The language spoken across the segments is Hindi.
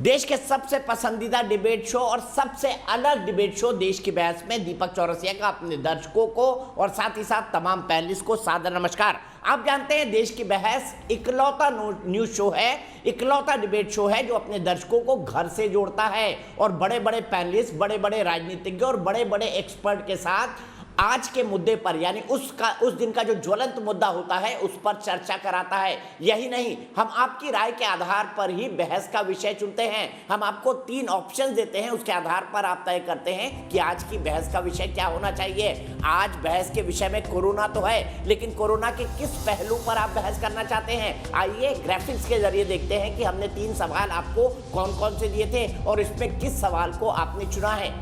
देश के सबसे पसंदीदा डिबेट शो और सबसे अलग डिबेट शो देश की बहस में दीपक चौरसिया का अपने दर्शकों को और साथ ही साथ तमाम पैनलिस्ट को सादर नमस्कार। आप जानते हैं देश की बहस इकलौता न्यूज शो है, इकलौता डिबेट शो है जो अपने दर्शकों को घर से जोड़ता है और बड़े बड़े पैनलिस्ट, बड़े बड़े राजनीतिज्ञ और बड़े बड़े एक्सपर्ट के साथ आज के मुद्दे पर यानी उस दिन का जो ज्वलंत मुद्दा होता है उस पर चर्चा कराता है। यही नहीं, हम आपकी राय के आधार पर ही बहस का विषय चुनते हैं। हम आपको 3 ऑप्शन देते हैं, उसके आधार पर आप तय करते हैं कि आज की बहस का विषय क्या होना चाहिए। आज बहस के विषय में कोरोना तो है, लेकिन कोरोना के किस पहलू पर आप बहस करना चाहते हैं। आइए ग्राफिक्स के जरिए देखते हैं कि हमने 3 सवाल आपको कौन कौन से दिए थे और इसमें किस सवाल को आपने चुना है।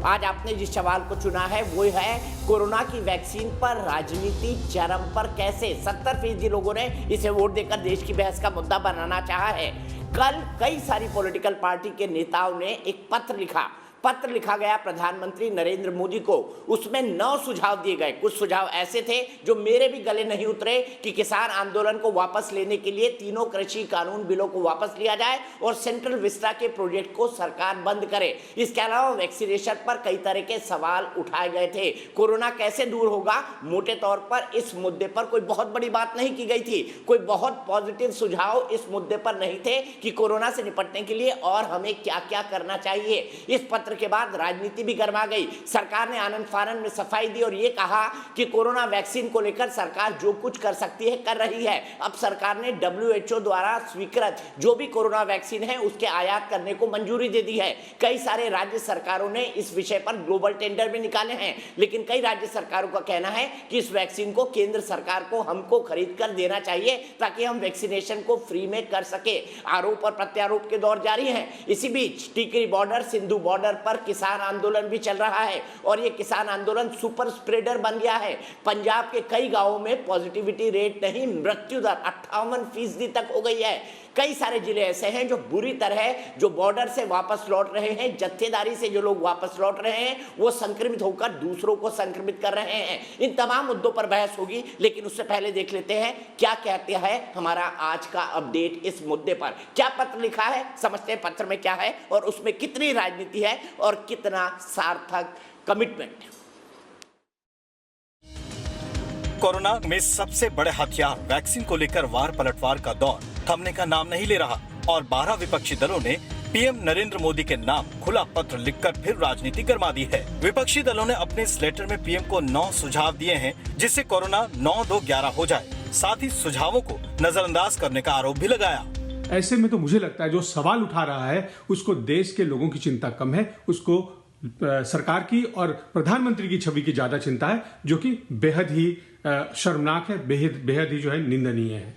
आज आपने जिस सवाल को चुना है वो है कोरोना की वैक्सीन पर राजनीति चरम पर कैसे। 70% लोगों ने इसे वोट देकर देश की बहस का मुद्दा बनाना चाहा है। कल कई सारी पॉलिटिकल पार्टी के नेताओं ने एक पत्र लिखा गया प्रधानमंत्री नरेंद्र मोदी को। उसमें 9 सुझाव दिए गए। कुछ सुझाव ऐसे थे जो मेरे भी गले नहीं उतरे कि किसान आंदोलन को वापस लेने के लिए तीनों कृषि कानून बिलों को वापस लिया जाए और सेंट्रल विस्टा के प्रोजेक्ट को सरकार बंद करे। इसके अलावा वैक्सीनेशन पर कई तरह के सवाल उठाए गए थे। कोरोना कैसे दूर होगा, मोटे तौर पर इस मुद्दे पर कोई बहुत बड़ी बात नहीं की गई थी। कोई बहुत पॉजिटिव सुझाव इस मुद्दे पर नहीं थे कि कोरोना से निपटने के लिए और हमें क्या क्या करना चाहिए। इस पत्र के बाद राजनीति भी गर्मा गई। सरकार ने आनंद फानन में सफाई दी और यह कहा कि कोरोना वैक्सीन को लेकर सरकार जो कुछ कर सकती है कर रही है। अब सरकार ने WHO द्वारा स्वीकृत जो भी कोरोना वैक्सीन है उसके आयात करने को मंजूरी दे दी है। कई सारे राज्य सरकारों ने इस विषय पर ग्लोबल टेंडर भी निकाले हैं, लेकिन कई राज्य सरकारों का कहना है कि इस वैक्सीन को केंद्र सरकार को हमको खरीद कर देना चाहिए ताकि हम वैक्सीनेशन को फ्री में कर सके। आरोप और प्रत्यारोप के दौर जारी है। इसी बीच टिकरी बॉर्डर, सिंधु बॉर्डर पर किसान आंदोलन भी चल रहा है और ये किसान आंदोलन सुपर स्प्रेडर बन गया है। पंजाब के कई गांवों में पॉजिटिविटी रेट नहीं, मृत्यु दर 58% तक हो गई है। कई सारे जिले ऐसे हैं जो बुरी तरह जो बॉर्डर से वापस लौट रहे हैं, जत्थेदारी से जो लोग वापस लौट रहे हैं वो संक्रमित होकर दूसरों को संक्रमित कर रहे हैं। इन तमाम मुद्दों पर बहस होगी, लेकिन उससे पहले देख लेते हैं क्या कहते हैं हमारा आज का अपडेट इस मुद्दे पर। क्या पत्र लिखा है, समझते हैं पत्र में क्या है और उसमें कितनी राजनीति है और कितना सार्थक कमिटमेंट। कोरोना में सबसे बड़े हथियार वैक्सीन को लेकर वार पलटवार का दौर थमने का नाम नहीं ले रहा और 12 विपक्षी दलों ने पीएम नरेंद्र मोदी के नाम खुला पत्र लिखकर फिर राजनीति गरमा दी है। विपक्षी दलों ने अपने इस लेटर में पीएम को 9 सुझाव दिए हैं जिससे कोरोना 9-2-11 हो जाए। साथ ही सुझावों को नजरअंदाज करने का आरोप भी लगाया। ऐसे में तो मुझे लगता है जो सवाल उठा रहा है उसको देश के लोगों की चिंता कम है, उसको सरकार की और प्रधानमंत्री की छवि की ज्यादा चिंता है, जो कि बेहद ही शर्मनाक है, बेहद ही जो है निंदनीय है।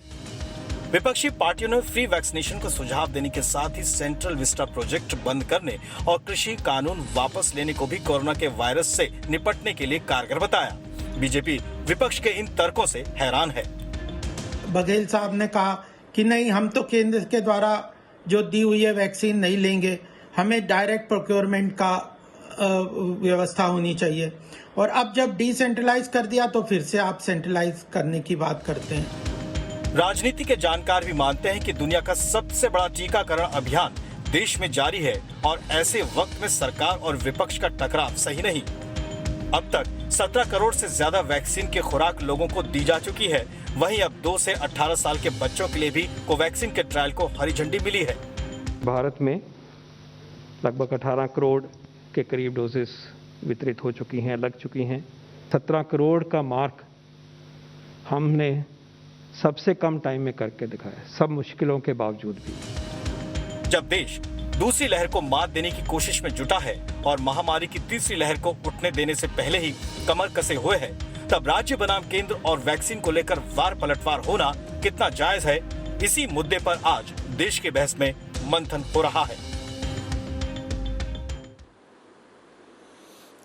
विपक्षी पार्टियों ने फ्री वैक्सीनेशन को सुझाव देने के साथ ही सेंट्रल विस्टा प्रोजेक्ट बंद करने और कृषि कानून वापस लेने को भी कोरोना के वायरस से निपटने के लिए कारगर बताया। बीजेपी विपक्ष के इन तर्कों से हैरान है। बघेल साहब ने कहा कि नहीं, हम तो केंद्र के द्वारा जो दी हुई है वैक्सीन नहीं लेंगे, हमें डायरेक्ट प्रोक्योरमेंट का व्यवस्था होनी चाहिए। और अब जब डिसेंट्रलाइज कर दिया तो फिर से आप सेंट्रलाइज करने की बात करते हैं। राजनीति के जानकार भी मानते हैं कि दुनिया का सबसे बड़ा टीकाकरण अभियान देश में जारी है और ऐसे वक्त में सरकार और विपक्ष का टकराव सही नहीं। अब तक 17 करोड़ से ज्यादा वैक्सीन की खुराक लोगों को दी जा चुकी है। वहीं अब 2 से 18 साल के बच्चों के लिए भी कोवैक्सीन के ट्रायल को हरी झंडी मिली है। भारत में लगभग 18 करोड़ के करीब डोजेस वितरित हो चुकी हैं, लग चुकी हैं। 17 करोड़ का मार्क हमने सबसे कम टाइम में करके दिखाया, सब मुश्किलों के बावजूद भी। जब देश दूसरी लहर को मात देने की कोशिश में जुटा है और महामारी की तीसरी लहर को उठने देने से पहले ही कमर कसे हुए है, तब राज्य बनाम केंद्र और वैक्सीन को लेकर वार पलटवार होना कितना जायज है, इसी मुद्दे पर आज देश की बहस में मंथन हो रहा है।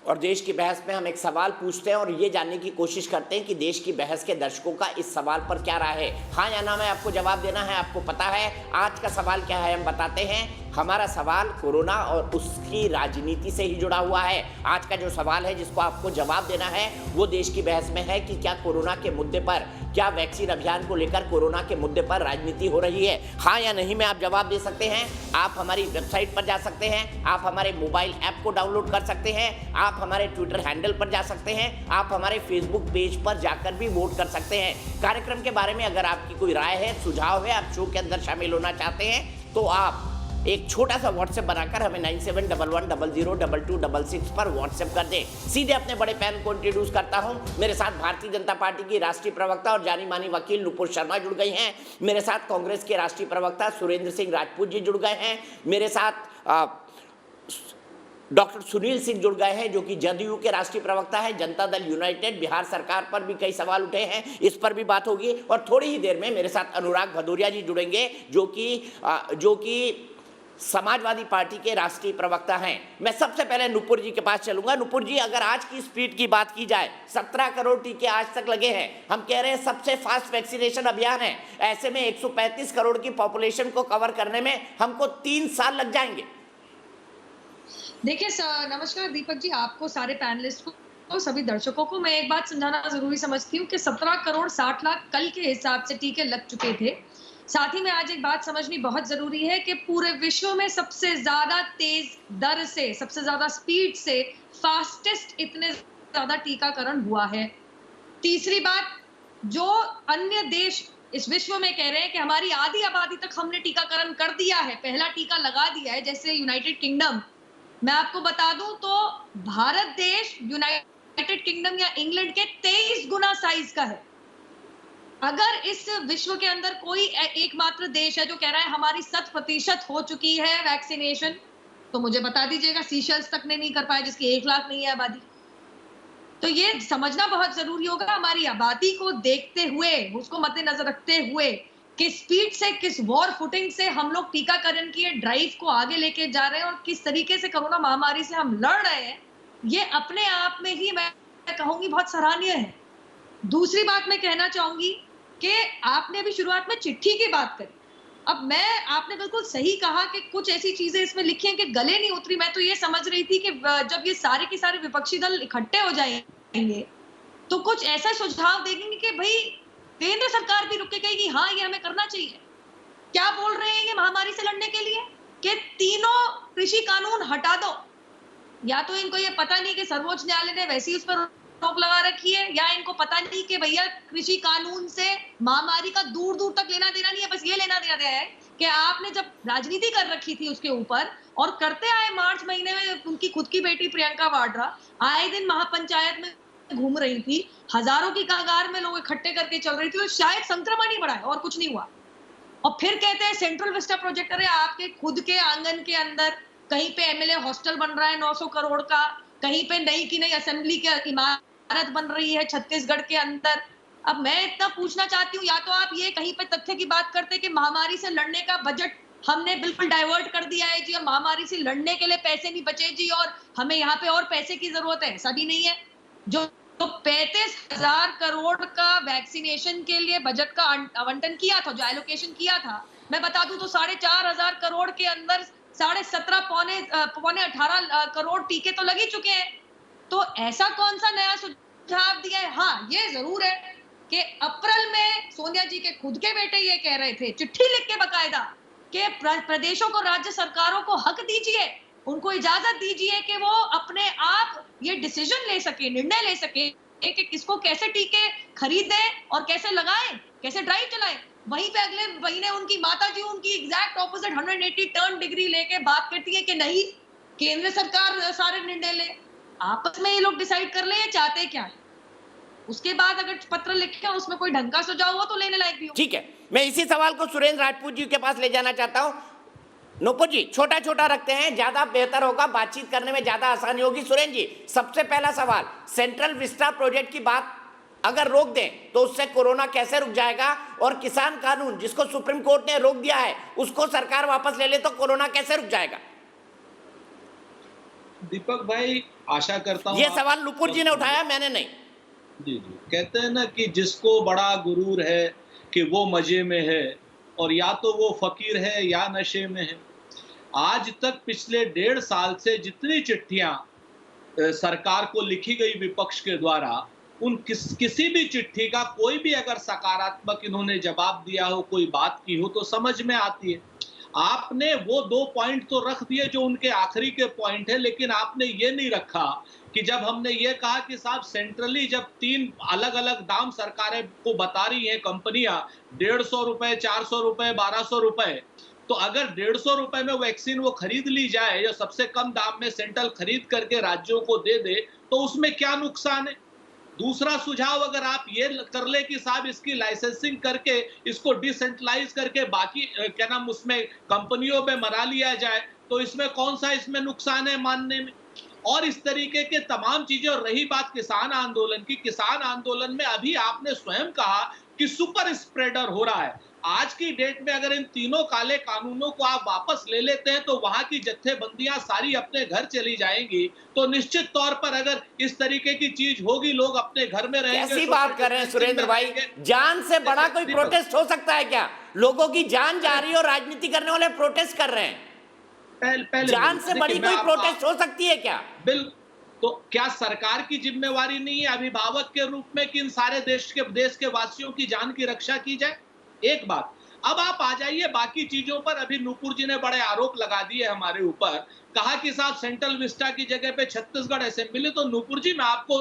और देश की बहस में हम एक सवाल पूछते हैं और ये जानने की कोशिश करते हैं कि देश की बहस के दर्शकों का इस सवाल पर क्या राय है। हाँ या ना में आपको जवाब देना है। आपको पता है आज का सवाल क्या है, हम बताते हैं। हमारा सवाल कोरोना और उसकी राजनीति से ही जुड़ा हुआ है। आज का जो सवाल है जिसको आपको जवाब देना है वो देश की बहस में है कि क्या कोरोना के मुद्दे पर, क्या वैक्सीन अभियान को लेकर कोरोना के मुद्दे पर राजनीति हो रही है, हाँ या नहीं में आप जवाब दे सकते हैं। आप हमारी वेबसाइट पर जा सकते हैं, आप हमारे मोबाइल ऐप को डाउनलोड कर सकते हैं, आप हमारे ट्विटर हैंडल पर जा सकते हैं, आप हमारे फेसबुक पेज पर जाकर भी वोट कर सकते हैं। कार्यक्रम के बारे में अगर आपकी कोई राय है, सुझाव है, आप शो के अंदर शामिल होना चाहते हैं तो आप एक छोटा सा व्हाट्सएप बनाकर हमें 9711002266 पर व्हाट्सएप कर दें। सीधे अपने बड़े पैन को इंट्रोड्यूस करता हूं। मेरे साथ भारतीय जनता पार्टी की राष्ट्रीय प्रवक्ता और जानी मानी वकील नुपुर शर्मा जुड़ गई हैं। मेरे साथ कांग्रेस के राष्ट्रीय प्रवक्ता सुरेंद्र सिंह राजपूत जी जुड़ गए हैं। मेरे साथ डॉक्टर सुनील सिंह जुड़ गए हैं जो कि जदयू के राष्ट्रीय प्रवक्ता है। जनता दल यूनाइटेड, बिहार सरकार पर भी कई सवाल उठे हैं, इस पर भी बात होगी। और थोड़ी ही देर में मेरे साथ अनुराग भदौरिया जी जुड़ेंगे जो कि समाजवादी पार्टी के राष्ट्रीय प्रवक्ता हैं। मैं सबसे पहले नुपुर जी के पास चलूंगा। नुपुर जी, अगर आज की स्पीड की बात की जाए, 17 करोड़ टीके आज तक लगे हैं। हम कह रहे हैं सबसे फास्ट वैक्सीनेशन अभियान है। ऐसे में 135 करोड़ की पॉपुलेशन को कवर करने में हमको 3 साल लग जाएंगे। देखिए नमस्कार दीपक जी, आपको, सारे पैनलिस्ट को, सभी दर्शकों को मैं एक बात समझाना जरूरी समझती हूँ कि 17 करोड़ 60 लाख कल के हिसाब से टीके लग चुके थे। साथ ही में आज एक बात समझनी बहुत जरूरी है कि पूरे विश्व में सबसे ज्यादा तेज दर से, सबसे ज्यादा स्पीड से, फास्टेस्ट इतने ज्यादा टीकाकरण हुआ है। तीसरी बात, जो अन्य देश इस विश्व में कह रहे हैं कि हमारी आधी आबादी तक हमने टीकाकरण कर दिया है, पहला टीका लगा दिया है, जैसे यूनाइटेड किंगडम, मैं आपको बता दूं तो भारत देश यूनाइटेड किंगडम या इंग्लैंड के 23 गुना साइज का है। अगर इस विश्व के अंदर कोई एकमात्र देश है जो कह रहा है हमारी 100% हो चुकी है वैक्सीनेशन, तो मुझे बता दीजिएगा। सीशेल्स तक ने नहीं कर पाया जिसकी 1 लाख नहीं है आबादी। तो ये समझना बहुत जरूरी होगा हमारी आबादी को देखते हुए, उसको मद्देनजर रखते हुए, किस स्पीड से, किस वॉर फुटिंग से हम लोग टीकाकरण की ड्राइव को आगे लेके जा रहे हैं और किस तरीके से कोरोना महामारी से हम लड़ रहे हैं, ये अपने आप में ही मैं कहूंगी बहुत सराहनीय है। दूसरी बात मैं कहना चाहूंगी कि आपने भी शुरुआत में चिट्ठी की बात करी। अब आपने बिल्कुल सही कहा कि कुछ ऐसी चीजें इसमें लिखी हैं कि गले नहीं उतरी। मैं तो ये समझ रही थी कि जब ये सारे के सारे विपक्षी दल इकट्ठे हो जाएंगे तो कुछ ऐसा सुझाव देंगे कि भाई केंद्र सरकार भी रुक के कहेगी हाँ ये हमें करना चाहिए। क्या बोल रहे हैं ये महामारी से लड़ने के लिए कि तीनों कृषि कानून हटा दो। या तो इनको ये पता नहीं कि सर्वोच्च न्यायालय ने वैसे ही उस पर रोक लगा रखी है, या इनको पता नहीं कि भैया कृषि कानून से महामारी का दूर दूर तक लेना देना नहीं है। बस ये लेना देना है कि आपने जब राजनीति कर रखी थी उसके ऊपर और करते आए, मार्च महीने में उनकी खुद की बेटी प्रियंका वाड्रा आए दिन महापंचायत में घूम रही थी, हजारों की कगार में लोग इकट्ठे करके चल रही थी, तो शायद संक्रमण ही बढ़ा है और कुछ नहीं हुआ। और फिर कहते हैं सेंट्रल विस्टा प्रोजेक्ट, अरे आपके खुद के आंगन के अंदर कहीं पे एमएलए हॉस्टल बन रहा है 900 करोड़ का, कहीं पे नई की नई असेंबली की इमारत बन रही है छत्तीसगढ़ के अंदर। अब मैं इतना पूछना चाहती हूँ, या तो आप ये कहीं पे तथ्य की बात करते कि महामारी से लड़ने का बजट हमने बिल्कुल डाइवर्ट कर दिया है जी, और महामारी से लड़ने के लिए पैसे नहीं बचे जी, और हमें यहाँ पे और पैसे की जरूरत है। ऐसा भी नहीं है। जो 35,000 करोड़ का वैक्सीनेशन के लिए बजट का आवंटन किया था, जो एलोकेशन किया था, मैं बता दूं तो 4,500 करोड़ के अंदर 17.5 पौने 18 करोड़ टीके तो लग ही चुके हैं। तो ऐसा कौन सा नया सुझाव दिया है? हाँ, ये जरूर है कि अप्रैल में सोनिया जी के खुद के बेटे ये कह रहे थे, चिट्ठी लिख के बकायदा, कि प्रदेशों को, राज्य सरकारों को हक दीजिए, उनको इजाजत दीजिए कि वो अपने आप ये डिसीजन ले सके, निर्णय ले सके कि किसको कैसे टीके खरीदें और कैसे लगाएं, कैसे ड्राइव चलाएं। वहीं पे अगले महीने उनकी माता जी उनकी एग्जैक्ट ऑपोजिट 180 टर्न डिग्री लेके बात करती है कि नहीं, केंद्र सरकार सारे निर्णय ले, आपस में ये लोग डिसाइड कर ले ये चाहते क्या है। उसके बाद अगर पत्र लिखे उसमें कोई ढंग का सुझाव हो तो लेने लायक भी हो। ठीक है, मैं इसी सवाल को सुरेंद्र राजपूत जी के पास ले जाना चाहता हूं। नुपुर जी, छोटा छोटा रखते हैं, ज्यादा बेहतर होगा, बातचीत करने में ज्यादा आसानी होगी। सुरेंद्र जी, सबसे पहला सवाल, सेंट्रल विस्टा प्रोजेक्ट की बात अगर रोक दें तो उससे कोरोना कैसे रुक जाएगा, और किसान कानून जिसको सुप्रीम कोर्ट ने रोक दिया है उसको सरकार वापस ले ले तो कोरोना कैसे रुक जाएगा? दीपक भाई, आशा करता हूं ये सवाल नुपुर जी ने उठाया, मैंने नहीं। जी जी, कहते हैं ना कि जिसको बड़ा गुरूर है कि वो मजे में है, और या तो वो फकीर है या नशे में है। आज तक पिछले 1.5 साल से जितनी चिट्ठियां सरकार को लिखी गई विपक्ष के द्वारा, उन किसी भी चिट्ठी का कोई भी अगर सकारात्मक इन्होंने जवाब दिया हो, कोई बात की हो, तो समझ में आती है। आपने वो 2 पॉइंट तो रख दिए जो उनके आखिरी के पॉइंट है, लेकिन आपने ये नहीं रखा कि जब हमने ये कहा कि साहब सेंट्रली जब 3 अलग अलग दाम सरकारें को बता रही हैं कंपनियां, 150 रुपए, 400 रुपए, 1200 रुपए, तो अगर 150 रुपए में वैक्सीन वो खरीद ली जाए या सबसे कम दाम में सेंट्रल खरीद करके राज्यों को दे दे, तो उसमें क्या नुकसान है? दूसरा सुझाव अगर आप ये कर ले कि साहब इसकी लाइसेंसिंग करके इसको डिसेंट्रलाइज करके बाकी क्या नाम उसमें कंपनियों में मना लिया जाए, तो इसमें कौन सा इसमें नुकसान है मानने में? और इस तरीके के तमाम चीजें। और रही बात किसान आंदोलन की, किसान आंदोलन में अभी आपने स्वयं कहा कि सुपर स्प्रेडर हो रहा है। आज की डेट में अगर इन तीनों काले कानूनों को आप वापस ले लेते हैं तो वहां की जत्थेबंदियां सारी अपने घर चली जाएंगी, तो निश्चित तौर पर अगर इस तरीके की चीज होगी, लोग अपने घर में रहेंगे। कैसी बात कर रहे हैं सुरेंद्र भाई? जान से बड़ा कोई प्रोटेस्ट हो सकता है क्या? लोगों की जान जा रही है और राजनीति करने वाले प्रोटेस्ट कर रहे हैं। पहले जान से बड़ी कोई प्रोटेस्ट हो सकती है क्या? बिल्कुल। तो क्या सरकार की जिम्मेवारी नहीं है अभिभावक के रूप में कि इन सारे देश के वासियों की जान की रक्षा की जाए? एक बात। अब आप आ जाइए बाकी चीजों पर। अभी नूपुर जी ने बड़े आरोप लगा दिए हमारे ऊपर, कहा कि साहब सेंट्रल विस्टा की जगह पे छत्तीसगढ़ असेंबली। तो नूपुर जी मैं आपको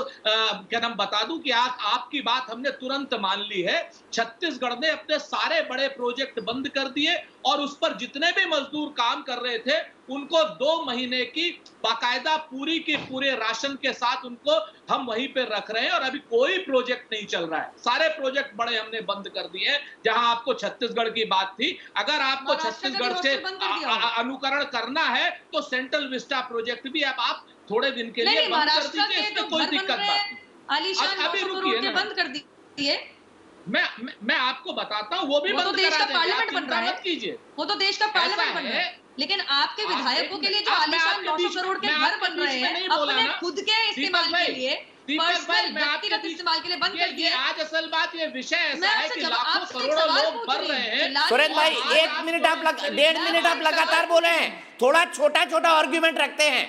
क्या नाम बता दूं कि आपकी बात हमने तुरंत मान ली है। छत्तीसगढ़ ने अपने सारे बड़े प्रोजेक्ट बंद कर दिए और उस पर जितने भी मजदूर काम कर रहे थे उनको 2 महीने की बाकायदा पूरी की पूरे राशन के साथ उनको हम वहीं पे रख रहे हैं और अभी कोई प्रोजेक्ट नहीं चल रहा है। सारे प्रोजेक्ट बड़े हमने बंद कर दिए हैं। जहां आपको छत्तीसगढ़ की बात थी, अगर आपको छत्तीसगढ़ से अनुकरण करना है तो सेंट्रल विस्टा प्रोजेक्ट भी अब आप थोड़े दिन के लिए बंद कर दीजिए, इसमें कोई दिक्कत नहीं। अभी रुकिए, बंद कर दिए। मैं आपको बताता हूँ, वो भी बंद करा देंगे, आप चिंता मत कीजिए। वो तो देश का पार्लियामेंट बन रहा है, लेकिन आपके विधायकों के लिए जो आलीशान 900 करोड़ के घर बन रहे हैं अपने खुद के इस्तेमाल के लिए, पर्सनल व्यक्तिगत इस्तेमाल के लिए बंद कर दिए। आज असल बात ये विषय ऐसा है कि लाखों करोड़ों लोग मर रहे हैं। सुरेंद्र भाई 1 मिनट आप 1.5 मिनट आप लगातार बोले हैं, थोड़ा छोटा छोटा आर्ग्यूमेंट रखते हैं।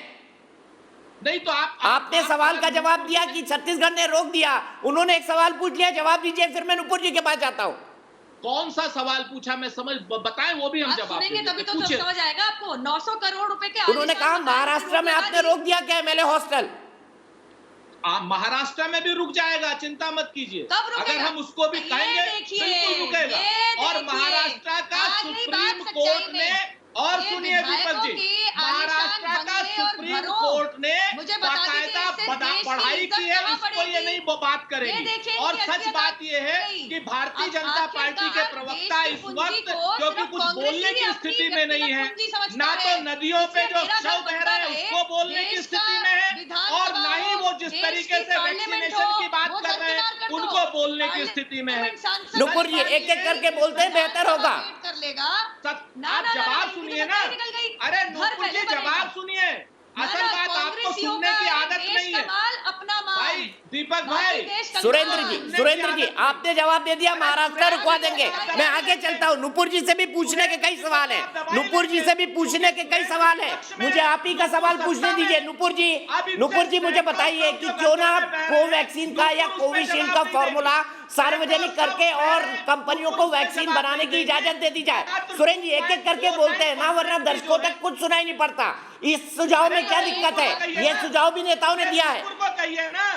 नहीं तो आपने सवाल का जवाब दिया कि छत्तीसगढ़ ने रोक दिया, उन्होंने एक सवाल पूछ लिया, जवाब दीजिए, फिर मैं नूपुर जी के पास जाता हूँ। कौन सा सवाल पूछा मैं समझ बताएं, वो भी हम जवाब देंगे। तभी तो समझ आएगा आपको। 900 करोड़ रुपए के उन्होंने कहा महाराष्ट्र में आपने रोक दिया क्या एमएलए हॉस्टल? महाराष्ट्र में भी रुक जाएगा, चिंता मत कीजिए। अगर हम उसको भी कहेंगे बिल्कुल रुकेगा। और महाराष्ट्र का सुप्रीम कोर्ट ने, और सुनिए दीपक जी, महाराष्ट्र का सुप्रीम कोर्ट ने बाकायदा बढ़ाई की है, उसको ये नहीं बात करेगी। और सच बात ये है कि भारतीय जनता पार्टी के प्रवक्ता इस वक्त क्योंकि कुछ बोलने की स्थिति में नहीं है, ना तो नदियों पे जो शव बह रहे हैं उसको बोलने की स्थिति में है, और ना ही वो जिस तरीके से वैक्सीनेशन की बात कर रहे हैं उनको बोलने की स्थिति में है। नूपुर जी एक एक करके बोलते हैं, बेहतर होगा। आप जवाब सुनिए ना। अरे नूपुर जी जवाब सुनिए। असल बात आपको सुनने की आदत नहीं है भाई। दीपक भाई, सुरेंद्र जी आपने जवाब दे दिया, महाराष्ट्र रुकवा देंगे। मैं आगे चलता हूँ। नूपुर जी से भी पूछने के कई सवाल है, नूपुर जी से भी पूछने के कई सवाल है। मुझे आप ही का सवाल पूछने दीजिए। नूपुर जी मुझे बताइए कि क्यों ना कोवैक्सीन का या कोविशील्ड का फॉर्मूला सार्वजनिक करके और कंपनियों को वैक्सीन बनाने की इजाजत दे दी जाए। सुरेंद्र जी एक एक करके बोलते हैं ना, वरना दर्शकों तक कुछ सुनाई नहीं पड़ता। इस सुझाव में क्या दिक्कत है? ये सुझाव भी नेताओं ने दिया है। कहिए ना,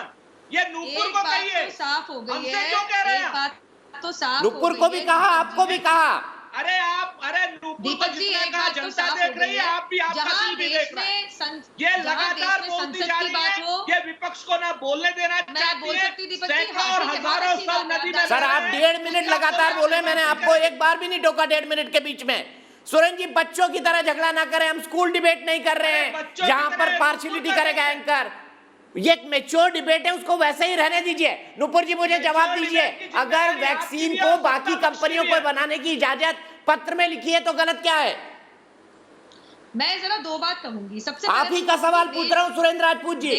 ये नूपुर को कहिए। साफ हो गई है, क्यों कह रहे हैं? बात तो साफ। नूपुर को भी कहा, आपको भी कहा। अरे नूपुर को जिसने कहा जनता देख रही है, आप भी आपका दिल भी देख रहा है। ये लगातार बोलती जा रही है, ये विपक्ष को ना बोलने देना चाहती है। सैकड़ों और हजारों शव नदी में। सर आप 1.5 मिनट लगातार बोले, मैंने आपको एक बार भी नहीं टोका 1.5 मिनट के बीच में। सुरेंद्र जी बच्चों की तरह झगड़ा ना करें, हम स्कूल डिबेट नहीं कर रहे हैं जहां पर पार्शियलिटी करेगा एंकर। ये एक मैच्योर डिबेट है, उसको वैसे ही रहने दीजिए। नूपुर जी मुझे जवाब दीजिए, अगर वैक्सीन को बाकी कंपनियों को बनाने की इजाजत पत्र में लिखी है तो गलत क्या है? मैं जरा 2 बात कहूंगी। सबसे आप ही का सवाल पूछ रहा हूँ सुरेंद्र राजपूत जी।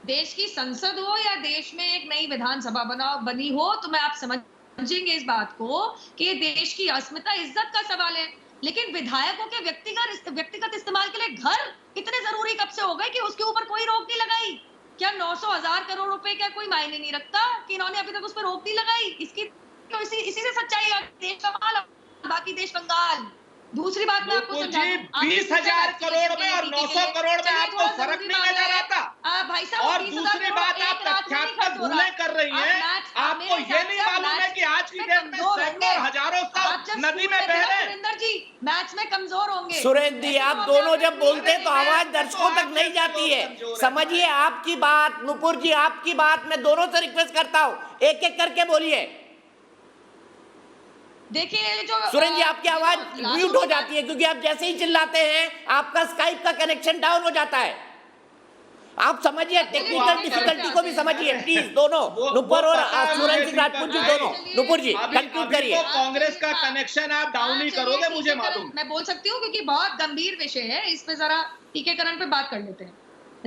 देश की संसद हो या देश में एक नई विधानसभा बनी हो, तो मैं आप समझेंगे इस बात को कि देश की अस्मिता इज्जत का सवाल है। लेकिन विधायकों के व्यक्तिगत इस्तेमाल के लिए घर इतने जरूरी कब से हो गए कि उसके ऊपर कोई रोक नहीं लगाई? क्या 900,000 करोड़ रुपए का कोई मायने नहीं रखता कि इन्होंने अभी तक उस पर रोक नहीं लगाई? इसकी तो इसी से सच्चाई है। देश का माल, बाकी देश कंगाल। दूसरी बात मैं आपको समझा दूं, 20,000 करोड़ में और 900 करोड़ में आपको फर्क नहीं नजर आता? भाई साहब, और दूसरी बात, आप तथ्यात्मक भूलें कर रही हैं। आपको ये नहीं मालूम है कि आज की डेट में सैकड़ों हजारों सब नदी में बह रहे हैं। सुरेंद्र जी मैच में कमजोर होंगे। सुरेंद्र जी, आप दोनों जब बोलते हैं तो आवाज दर्शकों तक नहीं जाती है। समझिए आपकी बात। नुपुर जी, आपकी बात मैं दोनों से रिक्वेस्ट करता हूं, एक एक करके बोलिए। देखिए जो सुरेंद्र जी, आपकी आवाज म्यूट हो जाती है क्योंकि आप जैसे ही चिल्लाते हैं आपका स्काइप का कनेक्शन डाउन हो जाता है। आप समझिए, टेक्निकल डिफिकल्टी को भी समझिए प्लीज, दोनों नुपुर और सुरेंद्र सिंह राजपूत जी दोनों। नुपुर जी कंक्लूड करिए। कांग्रेस का कनेक्शन आप डाउन ही करोगे, मुझे मालूम। मैं बोल सकती हूँ क्योंकि बहुत गंभीर विषय है, इस पे जरा टीकाकरण पे बात कर लेते हैं।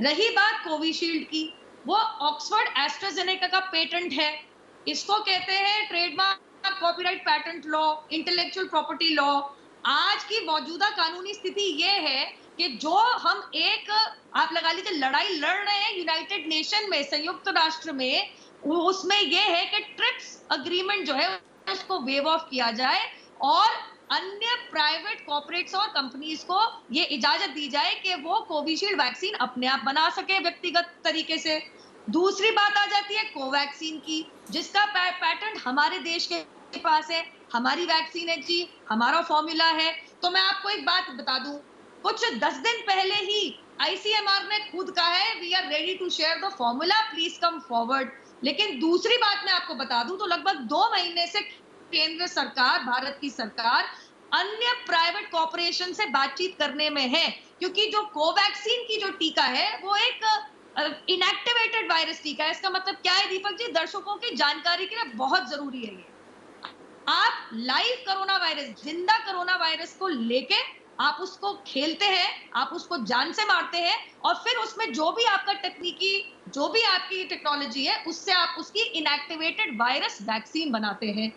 रही बात कोविशील्ड की, वो ऑक्सफोर्ड एस्ट्राजेनेका का पेटेंट है। इसको कहते हैं trademark, copyright, patent law, intellectual property law. आज की मौजूदा कानूनी स्थिति ये है कि जो हम एक, आप लगा लीजिए, लड़ाई लड़ रहे हैं यूनाइटेड नेशन में, संयुक्त राष्ट्र में, उसमें ये है कि ट्रिप्स अग्रीमेंट जो है उसको वेव ऑफ किया जाए और अन्य प्राइवेट कॉर्पोरेट्स और कंपनीज को ये इजाजत दी जाए कि वो कोविशील्ड वैक्सीन अपने आप बना सके व्यक्तिगत तरीके से। दूसरी बात आ जाती है कोवैक्सीन की, जिसका पैटेंट हमारे देश के पास है। हमारी वैक्सीन है जी, हमारा फॉर्मूला है। तो मैं आपको एक बात बता दूं, कुछ 10 दिन पहले ही आईसीएमआर ने खुद कहा है we are ready to share the formula, please come forward. लेकिन दूसरी बात मैं आपको बता दूं तो लगभग 2 महीने से केंद्र सरकार, भारत की सरकार, अन्य प्राइवेट कॉर्पोरेशन से बातचीत करने में है, क्योंकि जो कोवैक्सीन की जो टीका है वो एक इनएक्टिवेटेड वायरस टीका है। इसका मतलब क्या है दीपक जी, दर्शकों की जानकारी के लिए बहुत जरूरी है ये। आप लाइव कोरोना वायरस, जिंदा कोरोना वायरस को लेके आप उसको खेलते हैं, आप उसको जान से मारते हैं और फिर उसमें जो भी आपका तकनीकी, जो भी आपकी टेक्नोलॉजी है, उससे आप उसकी इनएक्टिवेटेड वायरस वैक्सीन बनाते हैं।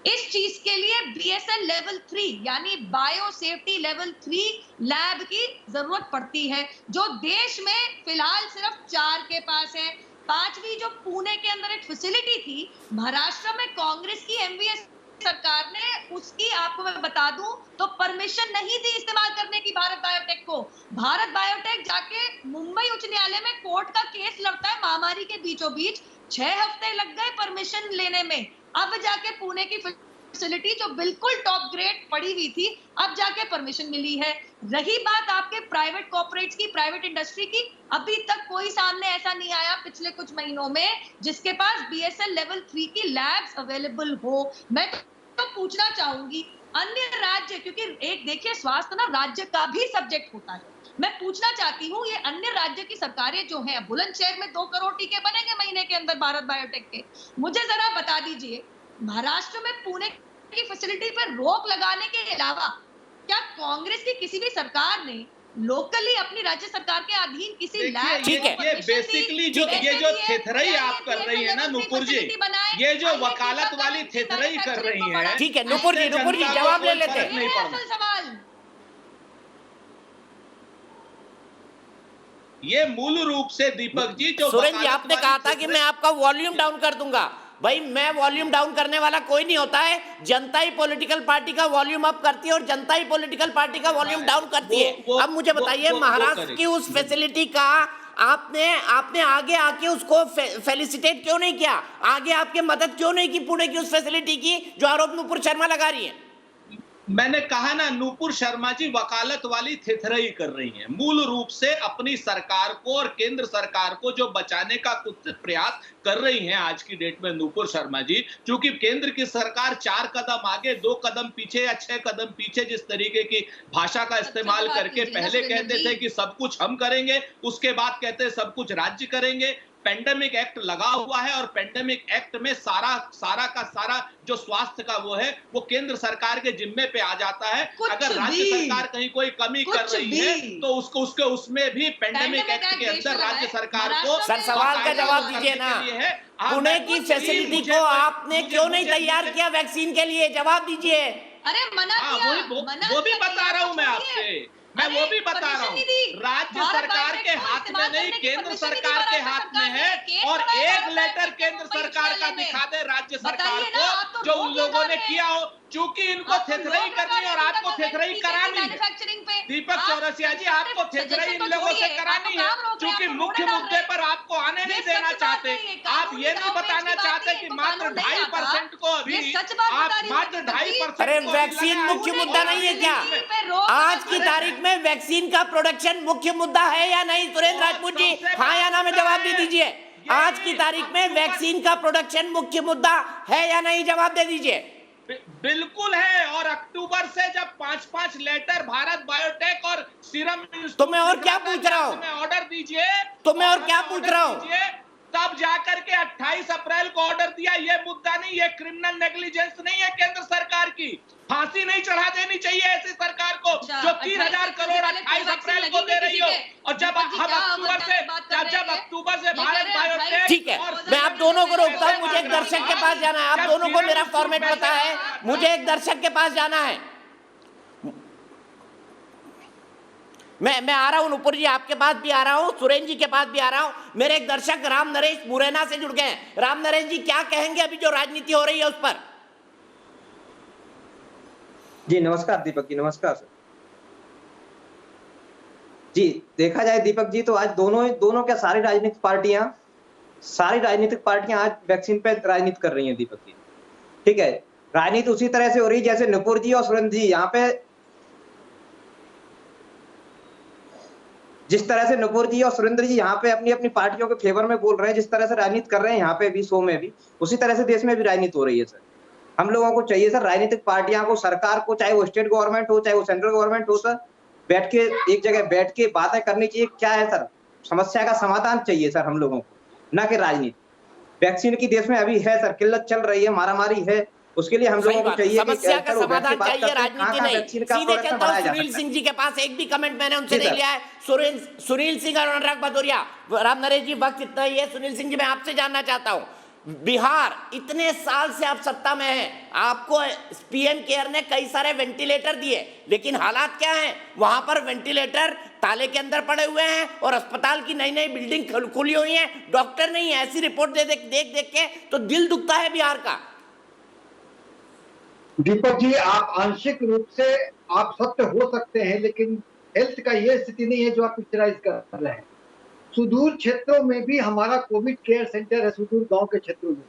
इस चीज के लिए बीएसएल लेवल 3 यानी बायो सेफ्टी लेवल 3 लैब की जरूरत पड़ती है, जो देश में फिलहाल सिर्फ 4 के पास है। 5वीं जो पुणे के अंदर एक फैसिलिटी थी, महाराष्ट्र में कांग्रेस की एमवीएस सरकार ने उसकी, आपको मैं बता दूं, तो परमिशन नहीं दी इस्तेमाल करने की भारत बायोटेक को। भारत बायोटेक जाके मुंबई उच्च न्यायालय में कोर्ट का केस लड़ता है महामारी के बीचों बीच। 6 हफ्ते लग गए परमिशन लेने में। अब जाके पुणे की फैसिलिटी जो बिल्कुल टॉप ग्रेड पड़ी हुई थी, अब जाके परमिशन मिली है। रही बात आपके प्राइवेट कॉर्पोरेट्स की, प्राइवेट इंडस्ट्री की, अभी तक कोई सामने ऐसा नहीं आया पिछले कुछ महीनों में जिसके पास बीएसएल लेवल 3 की लैब्स अवेलेबल हो। मैं तो पूछना चाहूंगी अन्य राज्य, क्योंकि एक देखिए स्वास्थ्य ना राज्य का भी सब्जेक्ट होता है, मैं पूछना चाहती हूँ ये अन्य राज्य की सरकारें जो हैं, बुलंदशहर में 2 करोड़ टीके बनेंगे महीने के अंदर भारत बायोटेक के, मुझे जरा बता दीजिए महाराष्ट्र में पुणे की फैसिलिटी पर रोक लगाने के अलावा क्या कांग्रेस की किसी भी सरकार ने लोकली अपनी राज्य सरकार के अधीन किसी लैब, ठीक है, ये बेसिकली जो ये जो थेथरई आप कर रही है ना नुपुर जी, ये जो वकालत वाली थेथरई कर रही है, ठीक है नुपुर जी जवाब ले लेते हैं। सवाल ये मूल रूप से दीपक जी जो सुरेंद्र जी, आपने कहा था कि मैं आपका वॉल्यूम डाउन कर दूंगा। भाई मैं वॉल्यूम डाउन करने वाला कोई नहीं होता है, जनता ही पॉलिटिकल पार्टी का वॉल्यूम अप करती है और जनता ही पॉलिटिकल पार्टी का वॉल्यूम डाउन करती है। अब मुझे बताइए महाराष्ट्र की उस फैसिलिटी का आपने आगे आके उसको फेलिसिटेट क्यों नहीं किया? आगे आपके मदद क्यों नहीं की पुणे की उस फैसिलिटी की जो आरोप नुपुर शर्मा लगा रही है? मैंने कहा ना, नुपुर शर्मा जी वकालत वाली थेथरई कर रही हैं। मूल रूप से अपनी सरकार को और केंद्र सरकार को जो बचाने का कुछ प्रयास कर रही हैं आज की डेट में नुपुर शर्मा जी, क्योंकि केंद्र की सरकार 4 कदम आगे 2 कदम पीछे या 6 कदम पीछे जिस तरीके की भाषा का इस्तेमाल करके पहले कहते थे कि सब कुछ हम करेंगे, उसके बाद कहते हैं सब कुछ राज्य करेंगे। पेंडेमिक एक्ट लगा हुआ है और पेंडेमिक एक्ट में सारा का सारा जो स्वास्थ्य का वो है वो केंद्र सरकार के जिम्मे पे आ जाता है। अगर राज्य सरकार कहीं कोई कमी कर रही है तो उसको उसमें भी पेंडेमिक एक्ट के अंदर राज्य सरकार को। सर सवाल का जवाब दीजिए ना, पुणे की फैसिलिटी को आपने क्यों नहीं तैयार किया वैक्सीन के लिए? जवाब दीजिए। अरे मना हाँ, किया, वो भी बता रहा हूं मैं आपसे, मैं वो भी बता रहा हूँ, राज्य सरकार के हाथ में नहीं, केंद्र सरकार के हाथ में है। और एक लेटर केंद्र सरकार का दिखा दे राज्य सरकार को जो उन लोगों ने किया हो, चूंकि इनको थेथराई करनी है और आपको थेथराई करानी है। दीपक चौरसिया जी, आपको थेथराई इन लोगों से करानी है, चूंकि मुख्य मुद्दे पर आपको आने नहीं देना चाहते। आप ये नहीं बताना चाहते कि मात्र 2.5% को अभी आप मात्र 2.5%। अरे वैक्सीन मुख्य मुद्दा नहीं है क्या? आज की तारीख में वैक्सीन का प्रोडक्शन मुख्य मुद्दा है या नहीं? सुरेंद्र राजपूत जी, हाँ या ना में जवाब दे दीजिए। आज की तारीख में वैक्सीन का प्रोडक्शन मुख्य मुद्दा है या नहीं? जवाब दे दीजिए। बिल्कुल है। और अक्टूबर से जब 5-5 लेटर भारत बायोटेक और सीरम तो मैं और क्या पूछ रहा हूँ? ऑर्डर दीजिए, तो मैं और क्या पूछ रहा हूँ? तब जाकर के 28 अप्रैल को ऑर्डर दिया। ये मुद्दा नहीं, ये क्रिमिनल नेग्लिजेंस नहीं है केंद्र सरकार की। फांसी नहीं चढ़ा देनी चाहिए ऐसी सरकार को जो 3,000 करोड़ 28 अप्रैल को दे रही हो। और जब अक्टूबर से भारत बायोटेक, ठीक है, मैं आप दोनों को रोकता हूँ, मुझे एक दर्शक के पास जाना है। आप दोनों को मेरा फॉर्मेट पता है, मुझे एक दर्शक के पास जाना है। मैं आ रहा हूं नुपुर जी, आपके पास भी आ रहा हूं, सुरेंद्र जी के पास भी आ रहा हूं। मेरे एक दर्शक राम नरेश मुरैना से जुड़ गए हैं। राम नरेश जी, क्या कहेंगे अभी जो राजनीति हो रही है उस पर? जी नमस्कार दीपक जी, नमस्कार सर जी। देखा जाए दीपक जी, तो आज दोनों क्या सारी राजनीतिक पार्टियां आज वैक्सीन पे राजनीति कर रही हैं दीपक जी। ठीक है, राजनीति उसी तरह से हो रही है जैसे नुपुर जी और सुरेंद्र जी यहाँ पे, जिस तरह से नुपुर जी और सुरेंद्र जी यहाँ पे अपनी अपनी पार्टियों के फेवर में बोल रहे हैं, जिस तरह से राजनीति कर रहे हैं यहाँ पे भी, शो में भी, उसी तरह से देश में भी राजनीति हो रही है सर। हम लोगों को चाहिए सर, राजनीतिक पार्टियां को, सरकार को, चाहे वो स्टेट गवर्नमेंट हो चाहे वो सेंट्रल गवर्नमेंट हो सर, बैठ के एक जगह बैठ के बातें करनी चाहिए। क्या है सर, समस्या का समाधान चाहिए सर हम लोगों को, ना कि राजनीति। वैक्सीन की देश में अभी है सर, किल्लत चल रही है, मारामारी है, उसके लिए हम लोगों को चाहिए समस्या का समाधान चाहिए, राजनीति नहीं। सीधे चलता हूं सुनील सिंह जी के पास। एक भी कमेंट मैंने उनसे नहीं लिया है। सुनील सिंह और अनुराग भदौरिया, राम नरेश जी, वक्त इतना ही है। सुनील सिंह जी, मैं आपसे जानना चाहता हूं, बिहार इतने साल से आप सत्ता में हैं, आपको पीएम केयर ने कई सारे वेंटिलेटर दिए, लेकिन हालात क्या हैं? वहां पर वेंटिलेटर ताले के अंदर पड़े हुए हैं और अस्पताल की नई नई बिल्डिंग खुली हुई है, डॉक्टर नहीं है। ऐसी रिपोर्ट देख के तो दिल दुखता है बिहार का। दीपक जी, आप आंशिक रूप से आप सत्य हो सकते हैं, लेकिन हेल्थ का ये स्थिति नहीं है जो आप पिक्चराइज कर रहे हैं। सुदूर क्षेत्रों में भी हमारा कोविड केयर सेंटर है, सुदूर गांव के क्षेत्रों में।